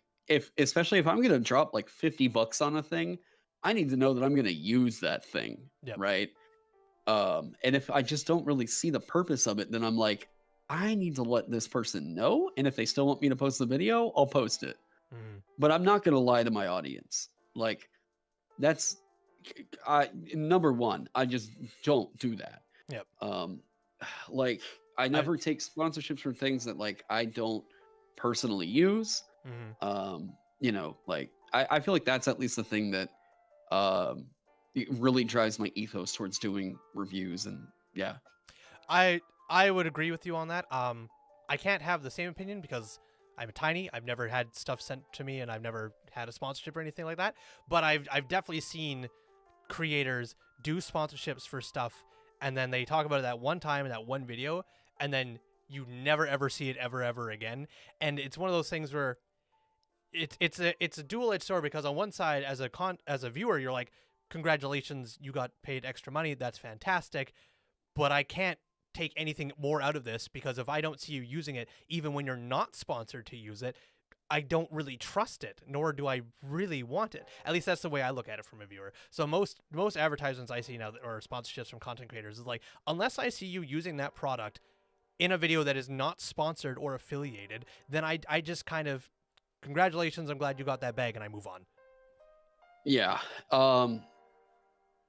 especially if I'm going to drop like $50 on a thing, I need to know that I'm going to use that thing. Yep. Right. And if I just don't really see the purpose of it, then I'm like, I need to let this person know. And if they still want me to post the video, I'll post it. But I'm not going to lie to my audience. Like, that's number one. I just don't do that. Yep. Like, I never take sponsorships for things that like I don't personally use. You know, like I feel like that's at least the thing that it really drives my ethos towards doing reviews. And yeah, I would agree with you on that. I can't have the same opinion because I'm tiny. I've never had stuff sent to me, and I've never had a sponsorship or anything like that. But I've definitely seen creators do sponsorships for stuff, and then they talk about it that one time in that one video, and then you never ever see it ever again. And it's one of those things where it's a dual-edged sword, because on one side, as a viewer, you're like, congratulations, you got paid extra money. That's fantastic. But I can't take anything more out of this, because if I don't see you using it, even when you're not sponsored to use it, I don't really trust it, nor do I really want it. At least that's the way I look at it from a viewer. So most advertisements I see now, or sponsorships from content creators, is like, unless I see you using that product in a video that is not sponsored or affiliated, then I just kind of, congratulations, I'm glad you got that bag, and I move on. Yeah.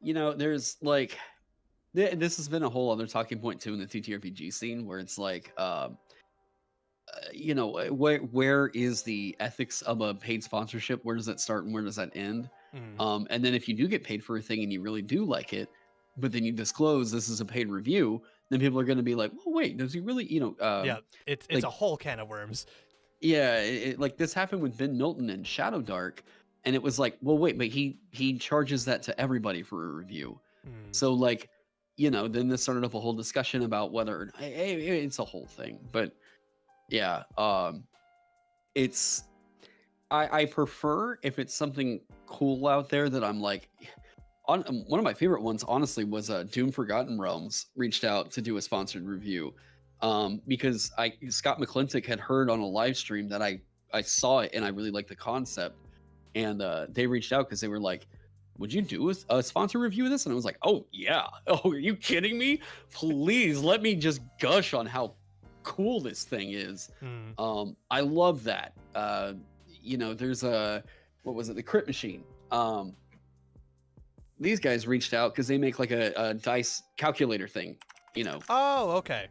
You know, there's like, this has been a whole other talking point too in the TTRPG scene, where it's like, you know, where is the ethics of a paid sponsorship? Where does that start and where does that end? And then if you do get paid for a thing and you really do like it, but then you disclose this is a paid review, then people are going to be like, well, wait, does he really, you know? Yeah, it's like, a whole can of worms. Yeah, like this happened with Ben Milton and Shadow Dark, and it was like, well, wait, but he charges that to everybody for a review. So like, you know, then this started up a whole discussion about whether it's a whole thing. But yeah, it's I prefer if it's something cool out there that I'm like, one of my favorite ones honestly was Doom Forgotten Realms reached out to do a sponsored review, because Scott McClintock had heard on a live stream that I saw it and I really liked the concept, and they reached out because they were like, would you do a sponsor review of this? And I was like, oh yeah. Oh, are you kidding me? Please let me just gush on how cool this thing is. I love that. You know, there's what was it? The Crit Machine. These guys reached out because they make like a dice calculator thing, you know. Oh, okay.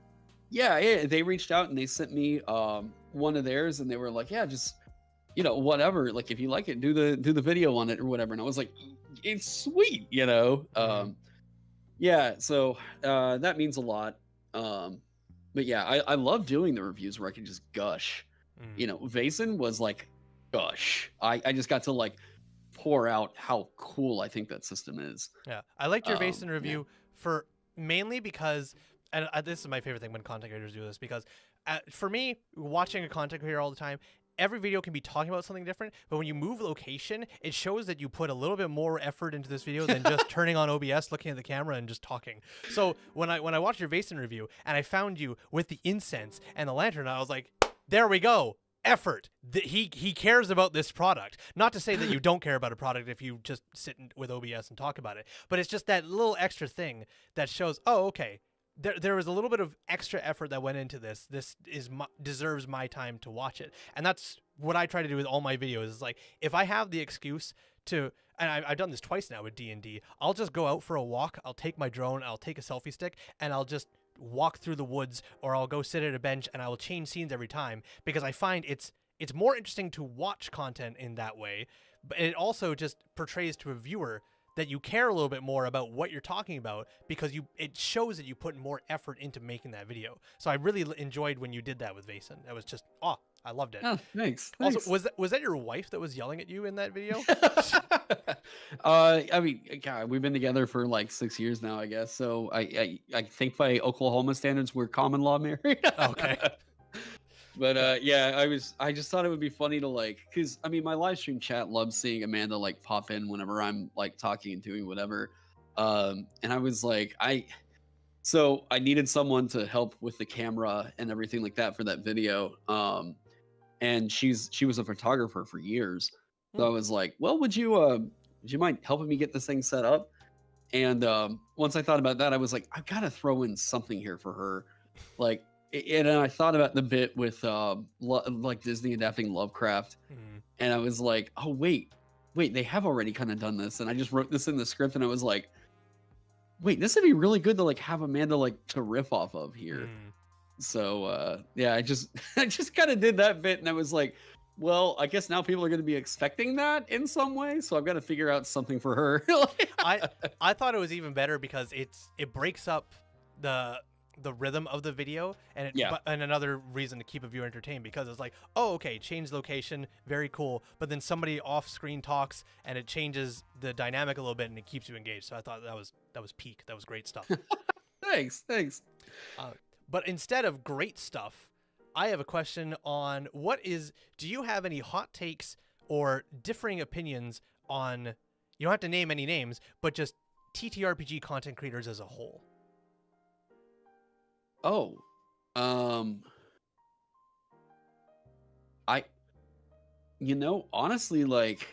Yeah, they reached out and they sent me one of theirs, and they were like, yeah, just, you know, whatever, like if you like it, do the video on it or whatever. And I was like, it's sweet, you know. Yeah, so that means a lot. But yeah, I love doing the reviews where I can just gush. You know, Vason was like gush. I just got to like pour out how cool I think that system is. Yeah, I liked your Vason review for mainly because, and this is my favorite thing when content creators do this, because for me, watching a content creator all the time, every video can be talking about something different, but when you move location, it shows that you put a little bit more effort into this video than just turning on OBS, looking at the camera, and just talking. So when I watched your Vason review and I found you with the incense and the lantern, I was like, there we go. Effort. He cares about this product. Not to say that you don't care about a product if you just sit with OBS and talk about it, but it's just that little extra thing that shows, oh, okay, there was a little bit of extra effort that went into this. This deserves my time to watch it, and that's what I try to do with all my videos. Is like, if I have the excuse to, and I've done this twice now with D&D, I'll just go out for a walk. I'll take my drone, I'll take a selfie stick, and I'll just walk through the woods, or I'll go sit at a bench, and I will change scenes every time, because I find it's more interesting to watch content in that way, but it also just portrays to a viewer that you care a little bit more about what you're talking about, because it shows that you put more effort into making that video. So I really enjoyed when you did that with Vason. That was just, I loved it. Oh, thanks. Also, was that your wife that was yelling at you in that video? I mean, God, we've been together for like 6 years now, I guess. So I think by Oklahoma standards, we're common law married. Okay. But yeah, I just thought it would be funny to like, because I mean, my live stream chat loves seeing Amanda like pop in whenever I'm like talking and doing whatever. And I was like, so I needed someone to help with the camera and everything like that for that video. And she was a photographer for years. So I was like, well, would you mind helping me get this thing set up? And once I thought about that, I was like, I've got to throw in something here for her. Like, and I thought about the bit with like Disney adapting Lovecraft. And I was like, oh, wait, they have already kind of done this. And I just wrote this in the script, and I was like, wait, this would be really good to like have Amanda like to riff off of here. So yeah, I just kind of did that bit, and I was like, well, I guess now people are going to be expecting that in some way, so I've got to figure out something for her. I thought it was even better because it breaks up the rhythm of the video, and and another reason to keep a viewer entertained, because it's like, oh, okay, change location, very cool, but then somebody off screen talks and it changes the dynamic a little bit and it keeps you engaged. So I thought that was peak. That was great stuff. Thanks. But instead of great stuff, I have a question on do you have any hot takes or differing opinions on, you don't have to name any names, but just TTRPG content creators as a whole? Oh, honestly, like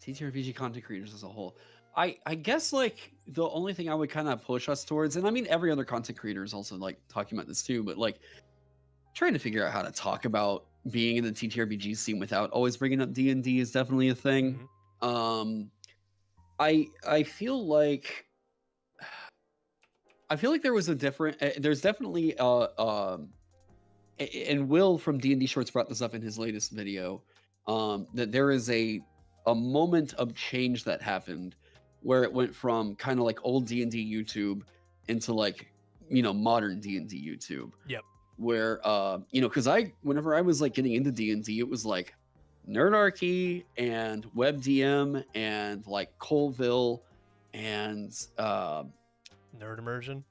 TTRPG content creators as a whole, I guess like the only thing I would kind of push us towards, and I mean every other content creator is also like talking about this too, but like trying to figure out how to talk about being in the TTRPG scene without always bringing up D&D is definitely a thing. I feel like there was there's definitely and Will from D&D Shorts brought this up in his latest video, that there is a moment of change that happened where it went from kind of like old D&D YouTube into like, modern D&D YouTube. Yep. Where, because whenever I was like getting into D&D, it was like Nerdarchy and WebDM and like Colville and Nerd Immersion.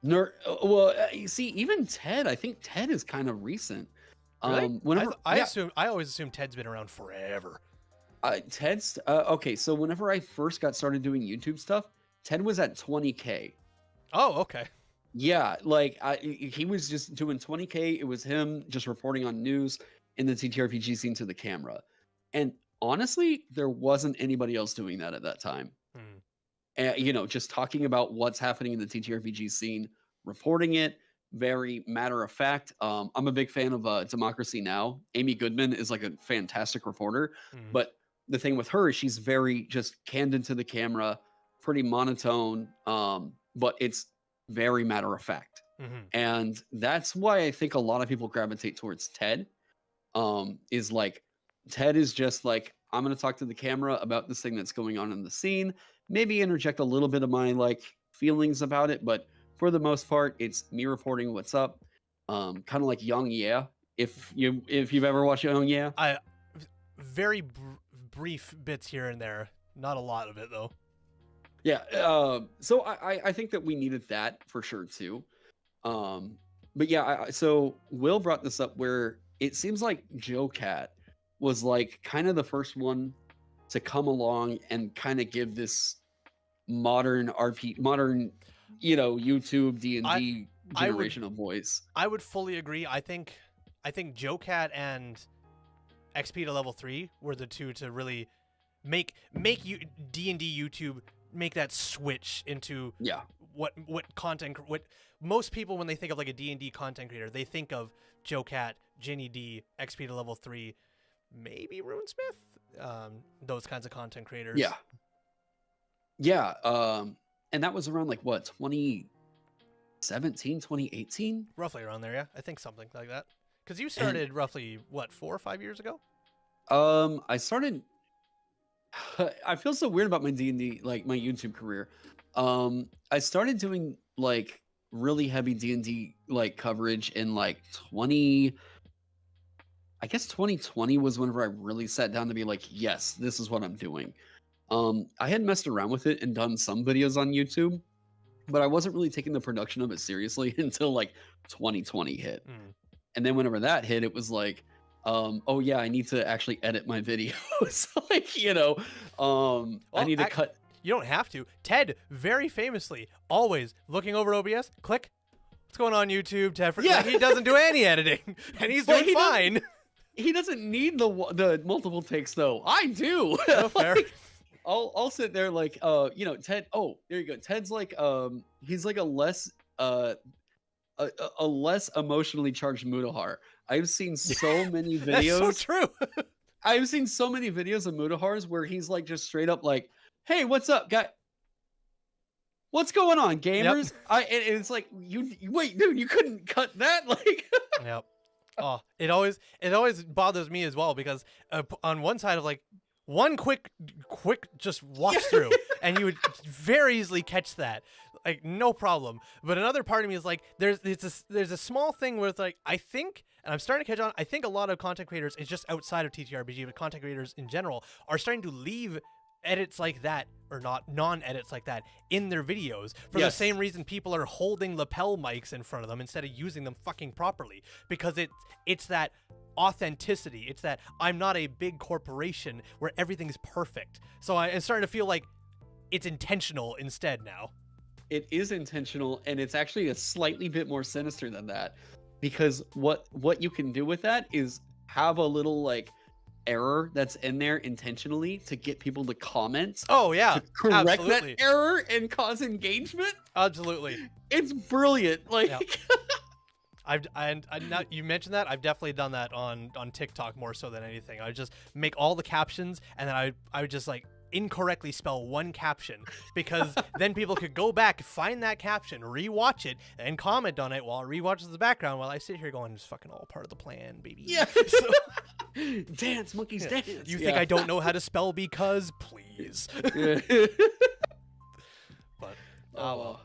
Well, you see, even Ted, I think Ted is kind of recent. Really? I always assumed Ted's been around forever. Ted's okay. So whenever I first got started doing YouTube stuff, Ted was at 20K. Oh, okay. Yeah, like he was just doing 20K. It was him just reporting on news in the TTRPG scene to the camera. And honestly, there wasn't anybody else doing that at that time. Just talking about what's happening in the TTRPG scene, reporting it, very matter of fact. I'm a big fan of Democracy Now! Amy Goodman is like a fantastic reporter, but the thing with her is she's very just candid to the camera, pretty monotone, but it's very matter of fact. And that's why I think a lot of people gravitate towards Ted. Is like, Ted is just like, I'm going to talk to the camera about this thing that's going on in the scene, maybe interject a little bit of my like feelings about it, but for the most part, it's me reporting what's up. Kind of like Young Yeah. If you've ever watched Young Yeah, very brief bits here and there, not a lot of it though. Yeah. So I think that we needed that for sure too. But yeah, so Will brought this up where it seems like Joe Cat was like kind of the first one to come along and kind of give this modern YouTube D&D generation of voice. I would fully agree. I think Joe Cat and XP to Level 3 were the two to really make you D&D YouTube make that switch into Yeah. what most people, when they think of like a D&D content creator, they think of Joe Cat, Ginny D, XP to level 3, maybe RuneSmith, those kinds of content creators. Yeah. Yeah. And that was around like what, 2017, 2018? Roughly around there, yeah. I think something like that. Because you started roughly, what, 4 or 5 years ago? I started. I feel so weird about my D&D, like my YouTube career. I started doing like really heavy D&D like coverage in like 2020 was whenever I really sat down to be like, yes, this is what I'm doing. I had messed around with it and done some videos on YouTube, but I wasn't really taking the production of it seriously until like 2020 hit. And then whenever that hit, it was like, oh yeah, I need to actually edit my videos. Like, I need to cut. You don't have to. Ted, very famously, always looking over OBS, click. What's going on YouTube, Ted? Yeah. He doesn't do any editing, and he's doing fine. He doesn't need the multiple takes though. I do. Oh, fair. Like, I'll sit there like, Ted. Oh, there you go. Ted's like, he's like a less emotionally charged Mudahar. I've seen so many videos. That's so true. I've seen so many videos of Mudahars where he's like just straight up like, "Hey, what's up, guy? What's going on, gamers?" Yep. And it's like, you wait, dude, you couldn't cut that, like. Yep. Oh, it always bothers me as well because on one side of like one quick just watch through and you would very easily catch that, like no problem. But another part of me is like there's a small thing where it's like I think, and I'm starting to catch on, I think a lot of content creators, it's just outside of TTRPG, but content creators in general are starting to leave edits like that, or non-edits like that, in their videos for the same reason people are holding lapel mics in front of them instead of using them fucking properly, because it's that authenticity. It's that I'm not a big corporation where everything's perfect. So I'm starting to feel like it's intentional instead now. It is intentional, and it's actually a slightly bit more sinister than that, because what you can do with that is have a little like error that's in there intentionally to get people to comment. Oh yeah, to correct absolutely. that error and cause engagement. Absolutely, it's brilliant. Like, yep. You mentioned that. I've definitely done that on TikTok more so than anything. I would just make all the captions, and then I would just like incorrectly spell one caption, because then people could go back, find that caption, rewatch it, and comment on it while it rewatches the background while I sit here going, it's fucking all part of the plan, baby. Yeah. So, dance, monkeys, dance. You think I don't know how to spell because, please. But well,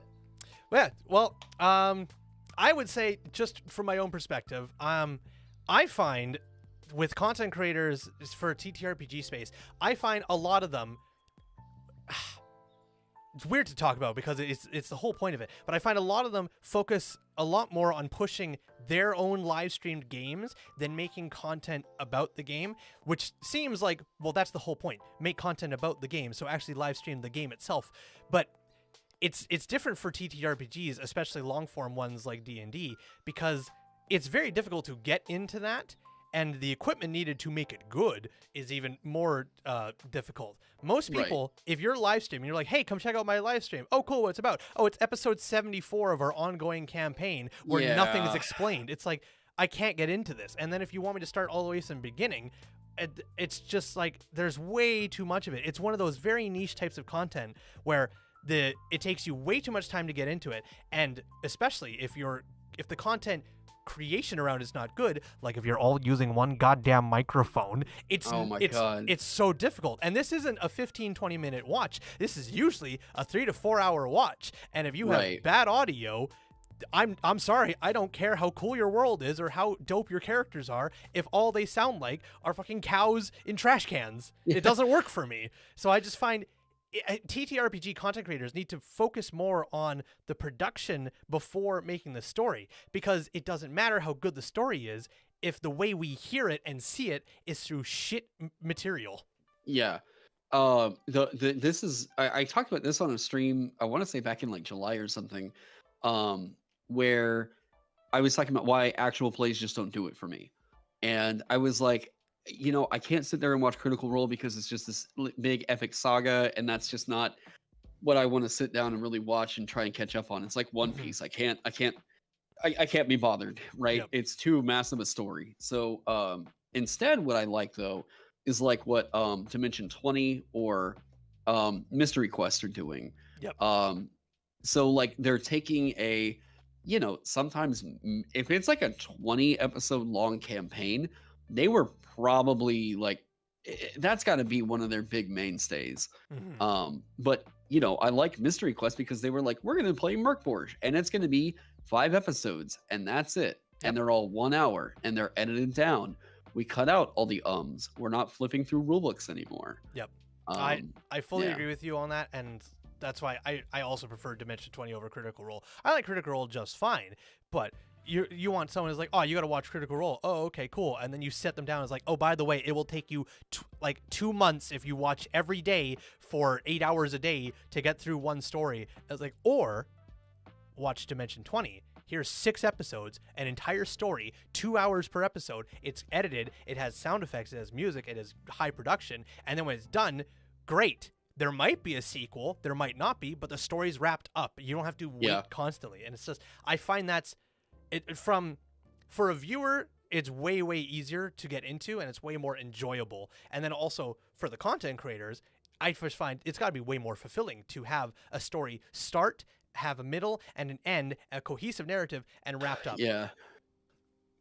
I would say, just from my own perspective, I find with content creators for TTRPG space, I find a lot of them, it's weird to talk about because it's the whole point of it, but I find a lot of them focus a lot more on pushing their own live streamed games than making content about the game, which seems like, well, that's the whole point. Make content about the game, so actually live stream the game itself. But it's different for TTRPGs, especially long form ones like D&D, because it's very difficult to get into that, and the equipment needed to make it good is even more difficult. Most people, if you're live streaming, you're like, hey, come check out my live stream. Oh, cool, what's about? Oh, it's episode 74 of our ongoing campaign where nothing is explained. It's like, I can't get into this. And then if you want me to start all the way from the beginning, it's just like, there's way too much of it. It's one of those very niche types of content where it takes you way too much time to get into it. And especially if the content creation around is not good, like if you're all using one goddamn microphone, it's so difficult. And this isn't a 15-20 minute watch. This is usually a 3 to 4 hour watch. And if you have bad audio, I'm sorry, I don't care how cool your world is or how dope your characters are if all they sound like are fucking cows in trash cans. It doesn't work for me. So I just find TTRPG content creators need to focus more on the production before making the story, because it doesn't matter how good the story is if the way we hear it and see it is through shit material. Yeah. This is, I talked about this on a stream, I want to say back in like July or something, where I was talking about why actual plays just don't do it for me. And I was like, I can't sit there and watch Critical Role because it's just this big epic saga, and that's just not what I want to sit down and really watch and try and catch up on. It's like One Piece. I can't be bothered, right? Yep. It's too massive a story. So instead, what I like though is like what Dimension 20 or Mystery Quest are doing. Yep. So like they're taking a, you know, sometimes if it's like a 20 episode long campaign, they were probably like that's got to be one of their big mainstays. But you know, I like Mystery Quest because they were like, we're going to play Merkborg and it's going to be 5 episodes and that's it. Yep. And they're all 1 hour and they're edited down. We cut out all the ums. We're not flipping through rulebooks anymore. Yep. I fully agree with you on that, and that's why I also prefer Dimension 20 over Critical Role. I like Critical Role just fine, but you want someone who's like, oh, you got to watch Critical Role. Oh, okay, cool. And then you set them down as like, oh, by the way, it will take you like 2 months if you watch every day for 8 hours a day to get through one story. I was like, or watch Dimension 20. Here's 6 episodes, an entire story, 2 hours per episode. It's edited, it has sound effects, it has music, it has high production, and then when it's done, great. There might be a sequel, there might not be, but the story's wrapped up. You don't have to wait constantly. And it's just, I find that's for a viewer, it's way easier to get into, and it's way more enjoyable. And then also for the content creators, I just find it's got to be way more fulfilling to have a story start, have a middle and an end, a cohesive narrative, and wrapped up.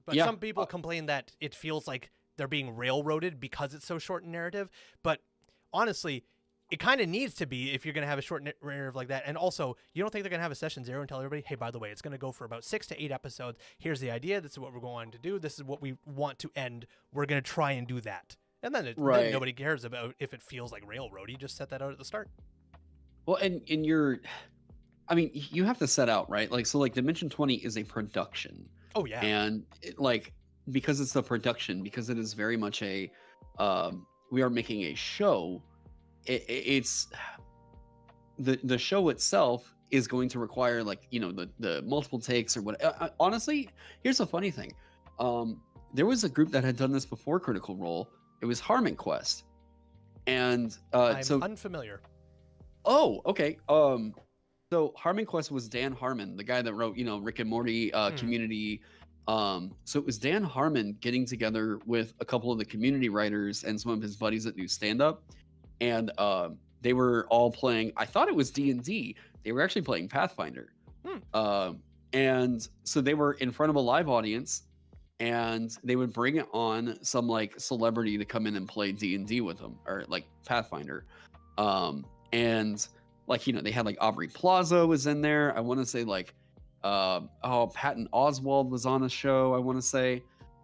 But some people complain that it feels like they're being railroaded because it's so short in narrative. But honestly, it kind of needs to be if you're going to have a short narrative like that. And also, you don't think they're going to have a session 0 and tell everybody, hey, by the way, it's going to go for about 6 to 8 episodes. Here's the idea. This is what we're going to do. This is what we want to end. We're going to try and do that. And then, then nobody cares about if it feels like railroady. Just set that out at the start. Well, and I mean, you have to set out, right? Like, so like Dimension 20 is a production. Oh, yeah. And because it's a production, because it is very much a, we are making a show, it's the show itself is going to require like, you know, the multiple takes or what. Honestly, here's a funny thing. There was a group that had done this before Critical Role. It was Harmon Quest. And I'm unfamiliar. Oh, okay. So Harmon Quest was Dan Harmon, the guy that wrote, you know, Rick and Morty, Community. So it was Dan Harmon getting together with a couple of the Community writers and some of his buddies that do stand-up. And they were all playing, I thought it was D&D. They were actually playing Pathfinder. And so they were in front of a live audience, and they would bring on some like celebrity to come in and play D&D with them, or like Pathfinder. And like, you know, they had like Aubrey Plaza was in there. I want to say like, Patton Oswalt was on a show, I want to say.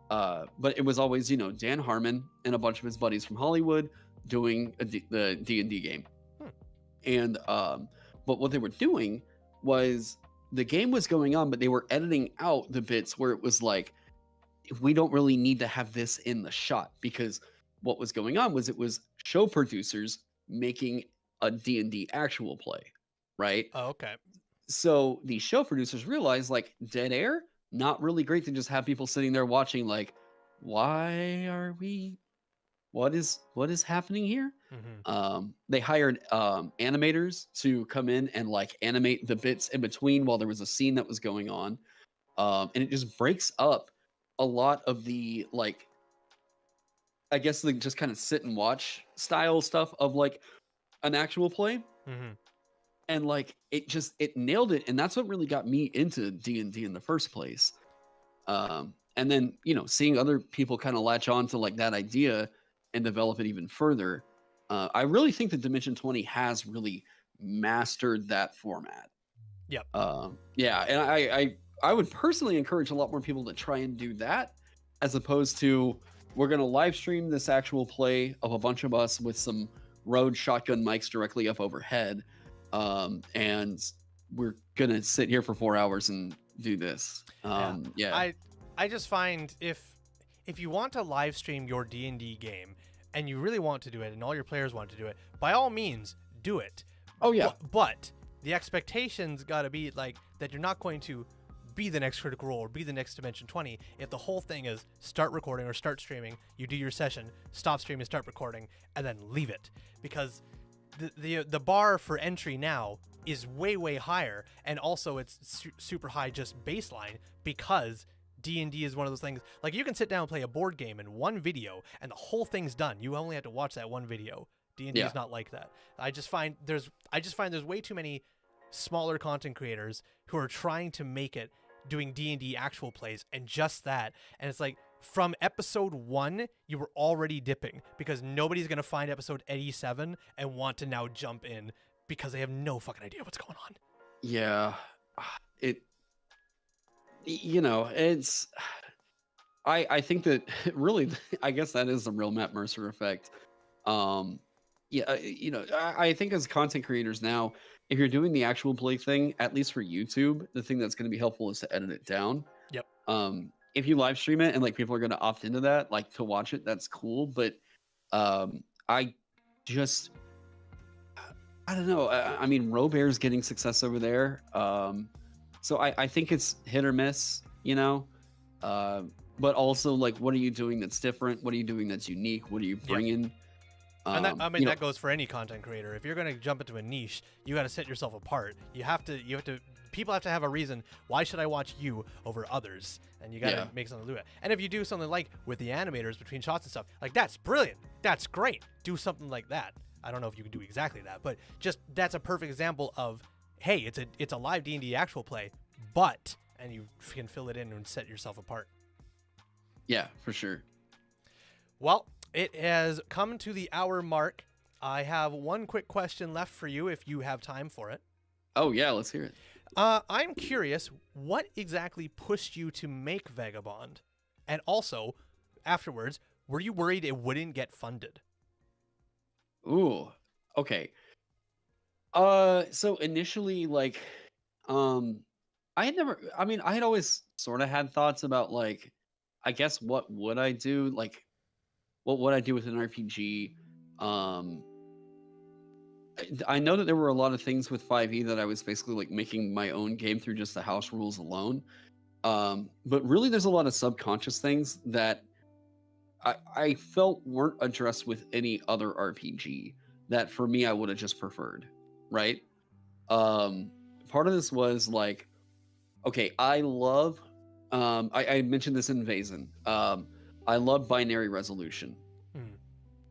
But it was always, you know, Dan Harmon and a bunch of his buddies from Hollywood doing the D&D game. And, but what they were doing was the game was going on, but they were editing out the bits where it was like, we don't really need to have this in the shot, because what was going on was it was show producers making a D&D actual play, right? Oh, okay. So the show producers realized, like, dead air, not really great to just have people sitting there watching, like, what is happening here? They hired animators to come in and like animate the bits in between while there was a scene that was going on. And it just breaks up a lot of the, like, I guess like just kind of sit and watch style stuff of like an actual play. And like it nailed it, and that's what really got me into D&D in the first place. And then, you know, seeing other people kind of latch on to like that idea and develop it even further, I really think that Dimension 20 has really mastered that format. Yep. Yeah, and I would personally encourage a lot more people to try and do that, as opposed to, we're going to live stream this actual play of a bunch of us with some Rode shotgun mics directly up overhead, and we're going to sit here for 4 hours and do this. Yeah. I just find if you want to live stream your D&D game and you really want to do it and all your players want to do it, by all means, do it. Oh, yeah. But the expectations got to be like that you're not going to be the next Critical Role or be the next Dimension 20 if the whole thing is start recording or start streaming, you do your session, stop streaming, start recording, and then leave it. Because the bar for entry now is way higher, and also it's super high just baseline, because D&D is one of those things, like, you can sit down and play a board game in one video and the whole thing's done. You only have to watch that one video. D&D is not like that. I just find there's way too many smaller content creators who are trying to make it doing D&D actual plays and just that. And it's like, from episode 1, you were already dipping, because nobody's going to find episode 87 and want to now jump in because they have no fucking idea what's going on. Yeah. It's, I think that really, I guess that is the real Matt Mercer effect. I think as content creators now, if you're doing the actual play thing, at least for YouTube, the thing that's going to be helpful is to edit it down. Yep. If you live stream it and like people are going to opt into that, like to watch it, that's cool. But I don't know. I mean, Robear's getting success over there. So I think it's hit or miss, but also, like, what are you doing that's different? What are you doing that's unique? What are you bringing? Yep. And that goes for any content creator. If you're going to jump into a niche, you got to set yourself apart. People have to have a reason. Why should I watch you over others? And you got to make something to do it. And if you do something like with the animators between shots and stuff, like, that's brilliant. That's great. Do something like that. I don't know if you can do exactly that, but just that's a perfect example of, hey, it's a live D&D actual play, and you can fill it in and set yourself apart. Yeah, for sure. Well, it has come to the hour mark. I have one quick question left for you if you have time for it. Oh, yeah, let's hear it. I'm curious, what exactly pushed you to make Vagabond? And also, afterwards, were you worried it wouldn't get funded? Ooh, okay. So initially, like, I had always sort of had thoughts about, like, I guess, what would I do? Like, what would I do with an RPG? I know that there were a lot of things with 5e that I was basically like making my own game through just the house rules alone. But really, there's a lot of subconscious things that I felt weren't addressed with any other RPG that for me I would have just preferred, right? Part of this was like, okay, I love, I mentioned this in Vazen. I love binary resolution,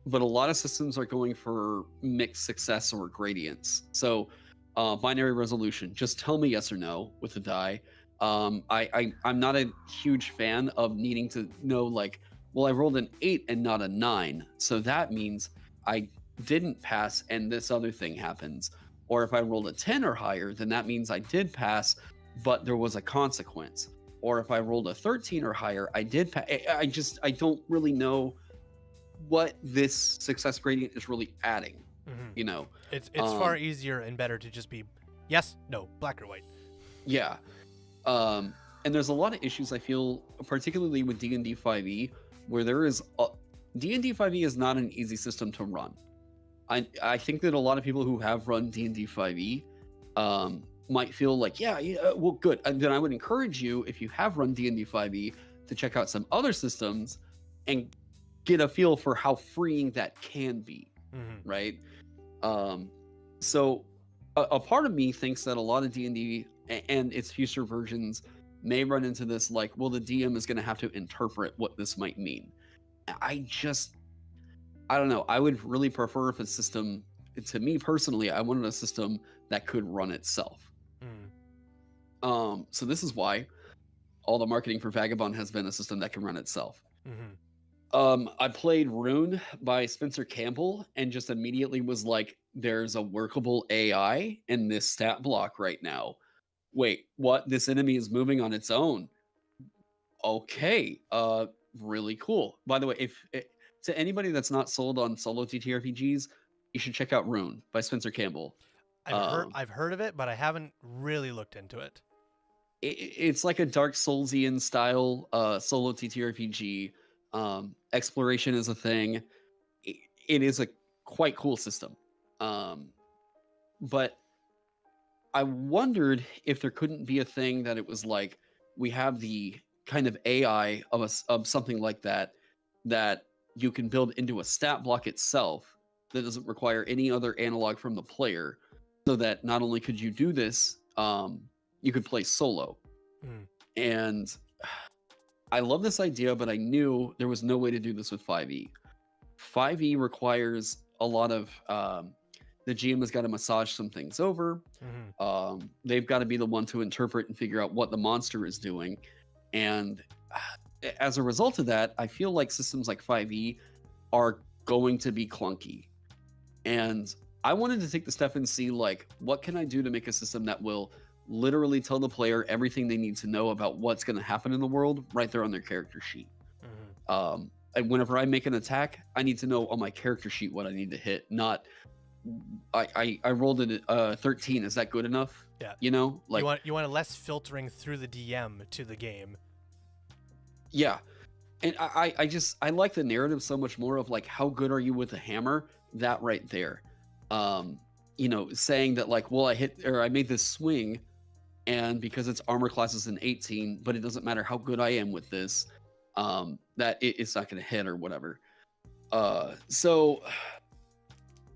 but a lot of systems are going for mixed success or gradients. So binary resolution, just tell me yes or no with the die. I'm not a huge fan of needing to know, like, well, I rolled an 8 and not a 9, so that means I didn't pass and this other thing happens. Or if I rolled a 10 or higher, then that means I did pass, but there was a consequence. Or if I rolled a 13 or higher, I did pass. I don't really know what this success gradient is really adding. It's far easier and better to just be yes, no, black or white. Yeah. And there's a lot of issues I feel, particularly with D&D 5e, where there is D&D 5e is not an easy system to run. I think that a lot of people who have run D&D 5e might feel like, yeah, well, good. And then I would encourage you, if you have run D&D 5e, to check out some other systems and get a feel for how freeing that can be, right? So a part of me thinks that a lot of D&D and its future versions may run into this, like, well, the DM is going to have to interpret what this might mean. I don't know. I would really prefer if a system, to me personally, I wanted a system that could run itself. So this is why all the marketing for Vagabond has been a system that can run itself. I played Rune by Spencer Campbell and just immediately was like, there's a workable AI in this stat block right now. Wait, what? This enemy is moving on its own. Okay, really cool. By the way, to anybody that's not sold on solo TTRPGs, you should check out Rune by Spencer Campbell. I've heard of it, but I haven't really looked into it. It's like a Dark Soulsian style solo TTRPG. Exploration is a thing. It is a quite cool system. But I wondered if there couldn't be a thing that it was like, we have the kind of AI of something like that you can build into a stat block itself, that doesn't require any other analog from the player, so that not only could you do this, you could play solo. Mm. And I love this idea, but I knew there was no way to do this with 5e. 5e requires a lot of the GM has got to massage some things over. Mm-hmm. They've got to be the one to interpret and figure out what the monster is doing. And as a result of that, I feel like systems like 5e are going to be clunky. And I wanted to take the step and see, like, what can I do to make a system that will literally tell the player everything they need to know about what's going to happen in the world right there on their character sheet. Mm-hmm. And whenever I make an attack, I need to know on my character sheet what I need to hit, not I rolled it 13. Is that good enough? Yeah. You know, like you want less filtering through the DM to the game. Yeah. And I like the narrative so much more of like, how good are you with a hammer? That right there. You know, saying that like, well, I made this swing, and because its armor class is an 18, but it doesn't matter how good I am with this, that it's not going to hit or whatever. So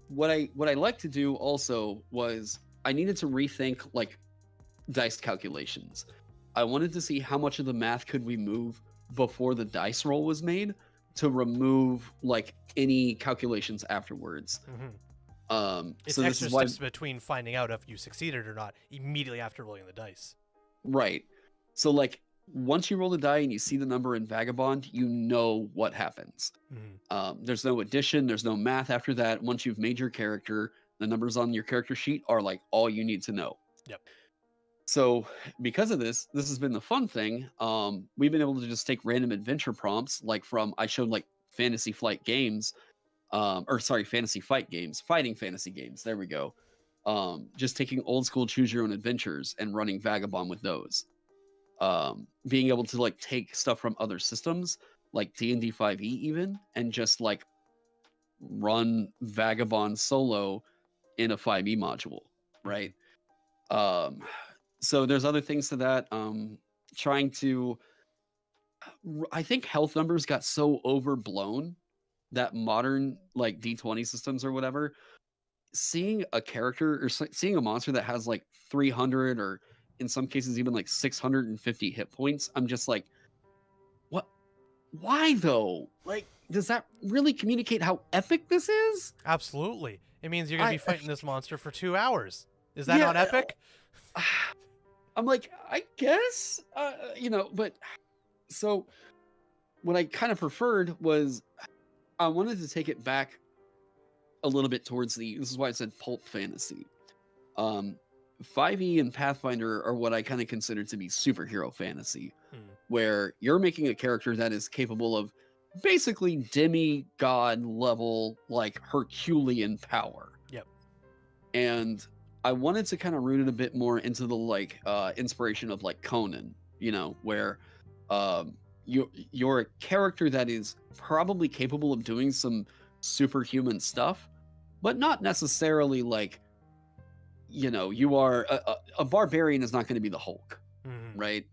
what I like to do also was I needed to rethink like dice calculations. I wanted to see how much of the math could we move before the dice roll was made to remove like any calculations afterwards. Mm-hmm. It's So extra this is why, steps between finding out if you succeeded or not immediately after rolling the dice. right? So like once you roll the die and you see the number in Vagabond, you know what happens. Mm-hmm. There's no addition, there's no math after that. Once you've made your character, the numbers on your character sheet are like all you need to know. Yep. So because of this has been the fun thing. We've been able to just take random adventure prompts, like I showed like Fantasy Flight games, Fantasy Fight games, fighting fantasy games. There we go. Just taking old school choose your own adventures and running Vagabond with those. Being able to like take stuff from other systems like D&D 5e even, and just like run Vagabond solo in a 5e module, right? So there's other things to that. Trying to, I think health numbers got so overblown that modern like D20 systems or whatever, seeing a character or seeing a monster that has like 300 or in some cases even like 650 hit points, I'm just like, what? Why though? Like, does that really communicate how epic this is? Absolutely. It means you're going to be fighting this monster for 2 hours. Is that not epic? I'm like, I guess, you know, but so what I kind of preferred was I wanted to take it back a little bit towards this is why I said pulp fantasy. 5e and Pathfinder are what I kind of consider to be superhero fantasy, where you're making a character that is capable of basically demigod level, like Herculean power. Yep. And I wanted to kind of root it a bit more into the like inspiration of like Conan, you know, where you're a character that is probably capable of doing some superhuman stuff, but not necessarily like, you know, you are a barbarian is not going to be the Hulk, right?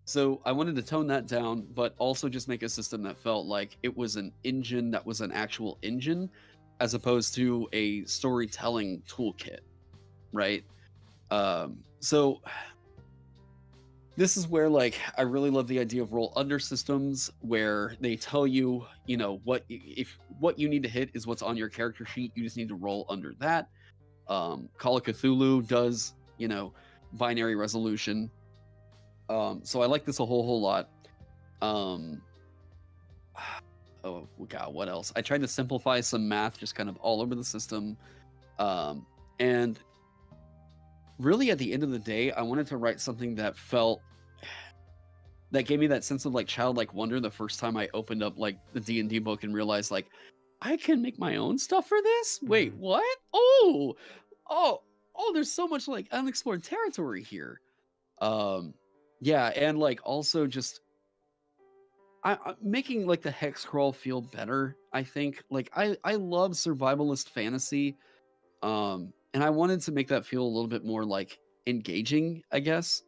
So I wanted to tone that down, but also just make a system that felt like it was an engine that was an actual engine, as opposed to a storytelling toolkit, right? So this is where like I really love the idea of roll under systems, where they tell you, you know, what you need to hit is what's on your character sheet. You just need to roll under that. Call of Cthulhu does, you know, binary resolution. So I like this a whole lot. Oh god, what else? I tried to simplify some math just kind of all over the system. And really at the end of the day, I wanted to write something that gave me that sense of like childlike wonder the first time I opened up like the D&D book and realized like, I can make my own stuff for this? Wait, what? Oh, there's so much like unexplored territory here. Yeah, and like also just I'm making like the hex crawl feel better. I think like I love survivalist fantasy, and I wanted to make that feel a little bit more like engaging, I guess.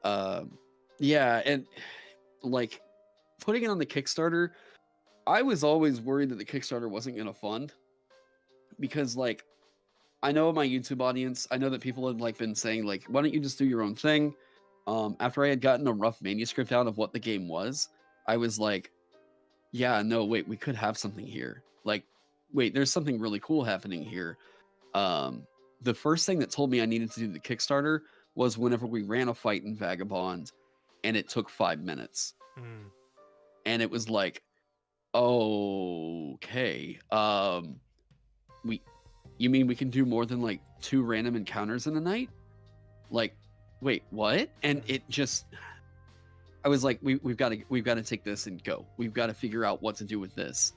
Yeah, and like putting it on the Kickstarter, I was always worried that the Kickstarter wasn't going to fund, because like I know my YouTube audience, I know that people have like been saying like, why don't you just do your own thing? After I had gotten a rough manuscript out of what the game was, I was like, yeah, no, wait, we could have something here. Like, wait, there's something really cool happening here. The first thing that told me I needed to do the Kickstarter was whenever we ran a fight in Vagabond and it took 5 minutes. And it was like, okay, you mean we can do more than like 2 random encounters in a night? Like, wait, what? And it just, I was like, we've got to take this and go. We've got to figure out what to do with this.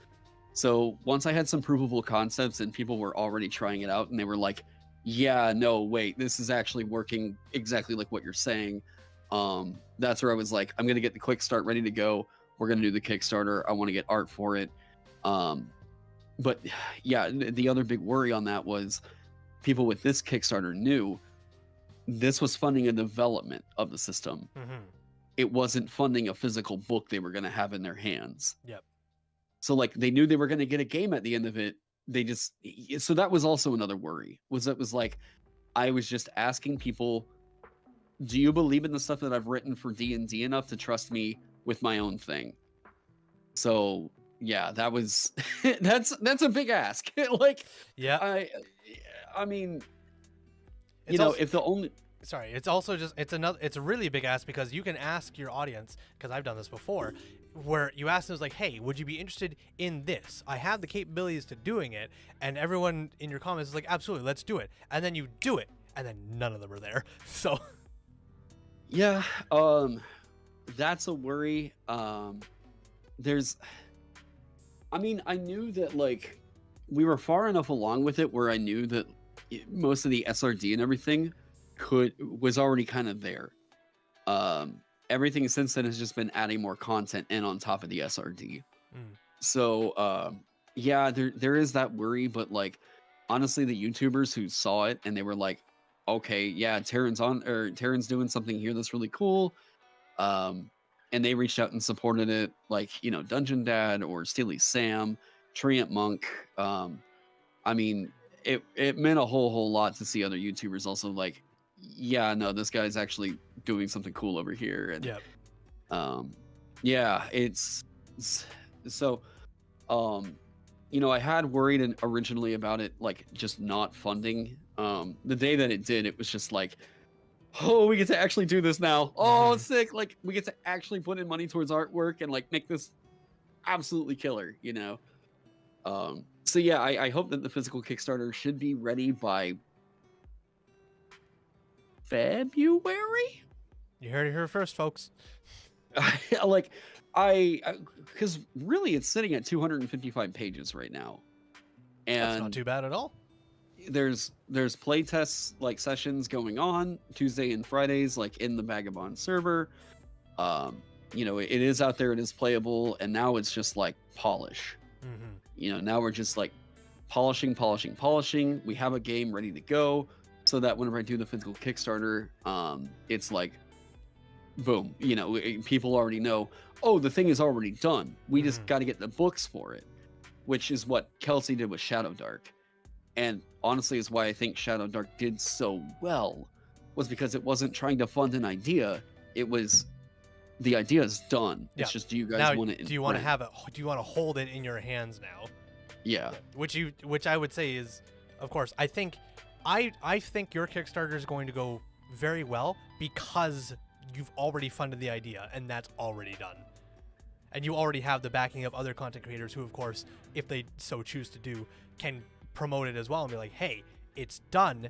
So once I had some provable concepts and people were already trying it out and they were like, yeah, no, wait, this is actually working exactly like what you're saying. That's where I was like, I'm going to get the quick start ready to go. We're going to do the Kickstarter. I want to get art for it. But yeah, the other big worry on that was people with this Kickstarter knew this was funding a development of the system. It wasn't funding a physical book they were going to have in their hands. Yep. So like they knew they were going to get a game at the end of it. So that was also another worry, was like, I was just asking people, do you believe in the stuff that I've written for D&D enough to trust me with my own thing? So yeah, that was, that's a big ask. Like, yeah, I mean, it's you know, also, if the only, sorry, it's also just, it's a really big ask, because you can ask your audience, because I've done this before, where you ask them like, hey, would you be interested in this? I have the capabilities to doing it. And everyone in your comments is like, absolutely, let's do it. And then you do it, and then none of them are there. So yeah, that's a worry. I mean, I knew that like we were far enough along with it where I knew that most of the SRD and everything was already kind of there. Everything since then has just been adding more content in on top of the SRD. So yeah, there is that worry, but like honestly, the YouTubers who saw it and they were like, okay, yeah, Terran's doing something here that's really cool. And they reached out and supported it, like, you know, Dungeon Dad or Steely Sam, Treant Monk. I mean, it meant a whole lot to see other YouTubers also like, yeah, no, this guy's actually doing something cool over here. And yeah, it's so, you know, I had worried originally about it, like just not funding. The day that it did, it was just like, oh, we get to actually do this now. Oh, it's sick. Like we get to actually put in money towards artwork and like make this absolutely killer, you know? So yeah, I hope that the physical Kickstarter should be ready by February. you heard it here first, folks. Like because really it's sitting at 255 pages right now. And that's not too bad at all. There's playtests like sessions going on Tuesday and Fridays, like in the Vagabond server. You know, it is out there, it is playable, and now it's just like polish. You know, now we're just like polishing. We have a game ready to go, so that whenever I do the physical Kickstarter, it's like, boom. You know, people already know. Oh, the thing is already done. We just got to get the books for it, which is what Kelsey did with Shadow Dark. And honestly, is why I think Shadow Dark did so well, was because it wasn't trying to fund an idea. It was, the idea is done. It's just, do you guys want it? Do you want to have it? Do you want to hold it in your hands now? Yeah. Which I would say is, of course, I think your Kickstarter is going to go very well because you've already funded the idea and that's already done. And you already have the backing of other content creators who, of course, if they so choose to do, can promote it as well and be like, hey, it's done.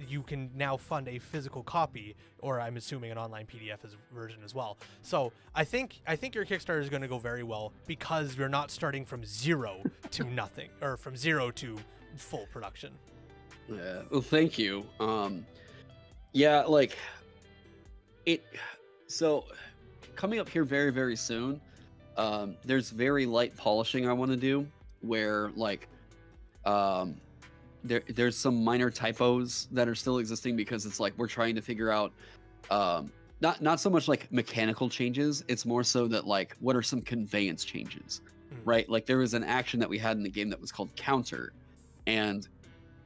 You can now fund a physical copy, or I'm assuming an online PDF version as well. So I think your Kickstarter is going to go very well because you're not starting from zero to nothing, or from zero to full production. Yeah. Well, thank you. Yeah, like it. So coming up here very, very soon, there's very light polishing I want to do where like, there's some minor typos that are still existing because it's like we're trying to figure out not so much like mechanical changes, it's more so that like what are some conveyance changes, right? Like there was an action that we had in the game that was called counter, and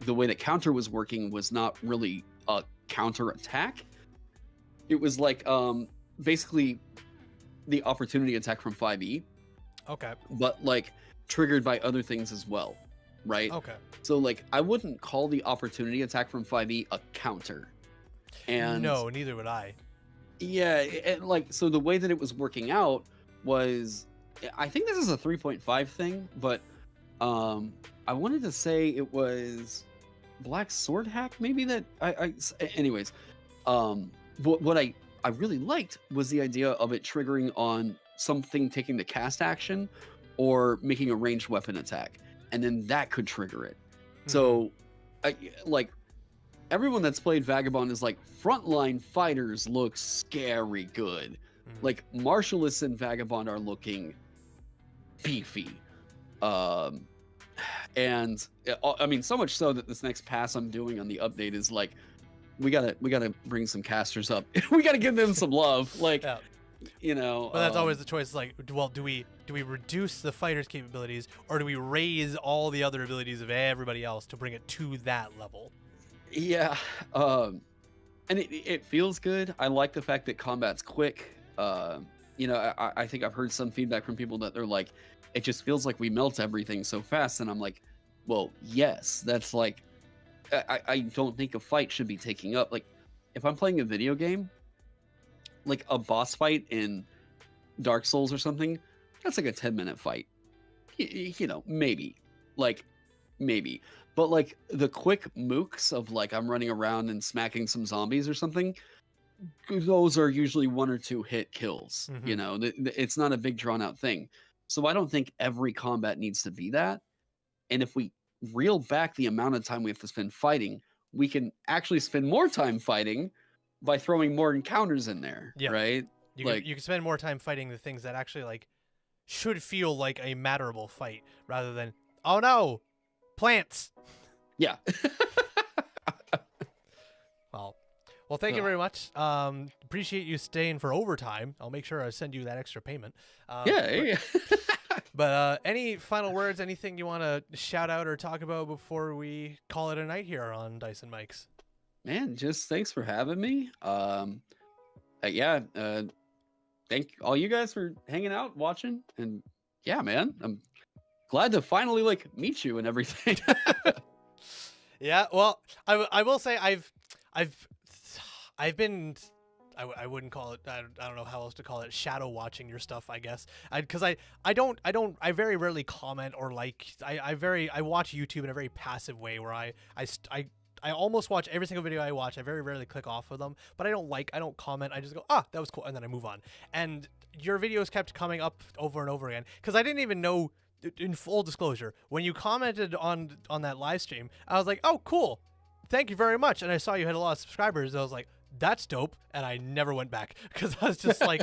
the way that counter was working was not really a counter attack. It was like basically the opportunity attack from 5e, Okay. but like triggered by other things as well, right? Okay. So like I wouldn't call the opportunity attack from 5e a counter. And no, neither would I. yeah, and like so the way that it was working out was, I think this is a 3.5 thing, but I wanted to say it was Black Sword Hack maybe that anyways, what I really liked was the idea of it triggering on something taking the cast action or making a ranged weapon attack, and then that could trigger it. So like everyone that's played Vagabond is like, frontline fighters look scary good. Like martialists in Vagabond are looking beefy. And I mean, so much so that this next pass I'm doing on the update is like, we gotta bring some casters up. We gotta give them some love. Like, Yeah. you know. But that's always the choice. Like, well, do we reduce the fighter's capabilities, or do we raise all the other abilities of everybody else to bring it to that level? Yeah. And it feels good. I like the fact that combat's quick. You know, I think I've heard some feedback from people that they're like, it just feels like we melt everything so fast. And I'm like, well, yes, that's like, I don't think a fight should be taking up. Like, if I'm playing a video game, like a boss fight in Dark Souls or something, that's like a 10-minute fight. You know, maybe. Like, maybe. But like the quick mooks of like I'm running around and smacking some zombies or something, those are usually 1 or 2 hit kills. You know, it's not a big drawn out thing. So I don't think every combat needs to be that. And if we reel back the amount of time we have to spend fighting, we can actually spend more time fighting by throwing more encounters in there. Yeah. Right? You can spend more time fighting the things that actually like should feel like a matterable fight rather than, oh no, plants. Yeah. Well, thank you very much. Appreciate you staying for overtime. I'll make sure I send you that extra payment. Yeah. But any final words, anything you want to shout out or talk about before we call it a night here on Dyson Mics? Man, just thanks for having me. Thank all you guys for hanging out, watching, and yeah, man, I'm glad to finally like meet you and everything. Yeah, well, I will say I've been, I wouldn't call it, I don't know how else to call it, shadow watching your stuff, I guess. Because I very rarely comment or like, I watch YouTube in a very passive way where I almost watch every single video I watch. I very rarely click off of them, but I don't comment. I just go, that was cool, and then I move on. And your videos kept coming up over and over again because I didn't even know. In full disclosure, when you commented on that live stream, I was like, oh, cool. Thank you very much. And I saw you had a lot of subscribers. I was like, that's dope. And I never went back because I was just like,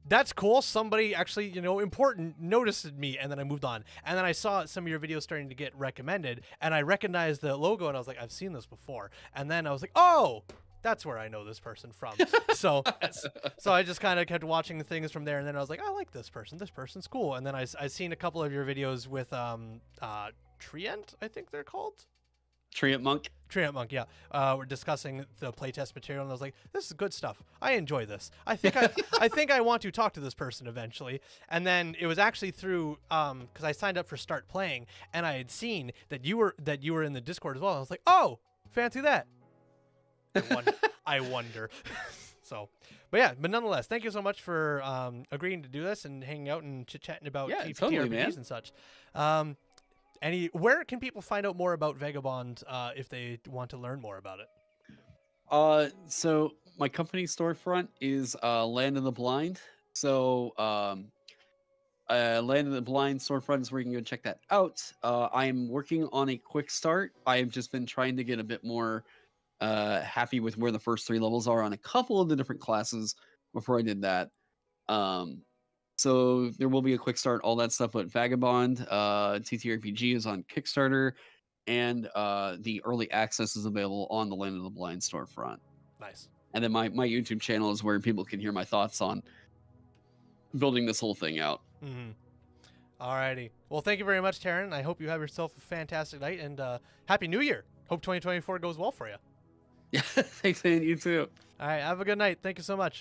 that's cool. Somebody actually, you know, important noticed me. And then I moved on. And then I saw some of your videos starting to get recommended. And I recognized the logo and I was like, I've seen this before. And then I was like, oh, that's where I know this person from. So I just kind of kept watching the things from there. And then I was like, I like this person. This person's cool. And then I seen a couple of your videos with Trient, I think they're called. Treant Monk, yeah. We're discussing the playtest material, and I was like, "This is good stuff. I enjoy this. I think I want to talk to this person eventually." And then it was actually through because I signed up for Start Playing, and I had seen that you were in the Discord as well. I was like, "Oh, fancy that." I wonder. So, but nonetheless, thank you so much for agreeing to do this and hanging out and chit-chatting about TTRPGs and such. Where can people find out more about Vagabond if they want to learn more about it? So my company storefront is Land of the Blind. So Land of the Blind storefront is where you can go check that out. I am working on a quick start. I have just been trying to get a bit more happy with where the first 3 levels are on a couple of the different classes before I did that. So there will be a quick start, all that stuff. But Vagabond, TTRPG is on Kickstarter, and the early access is available on the Land of the Blind storefront. Nice. And then my YouTube channel is where people can hear my thoughts on building this whole thing out. Mm-hmm. Alrighty. Well, thank you very much, Taryn. I hope you have yourself a fantastic night, and Happy New Year. Hope 2024 goes well for you. Yeah, thanks, man. You too. All right, have a good night. Thank you so much.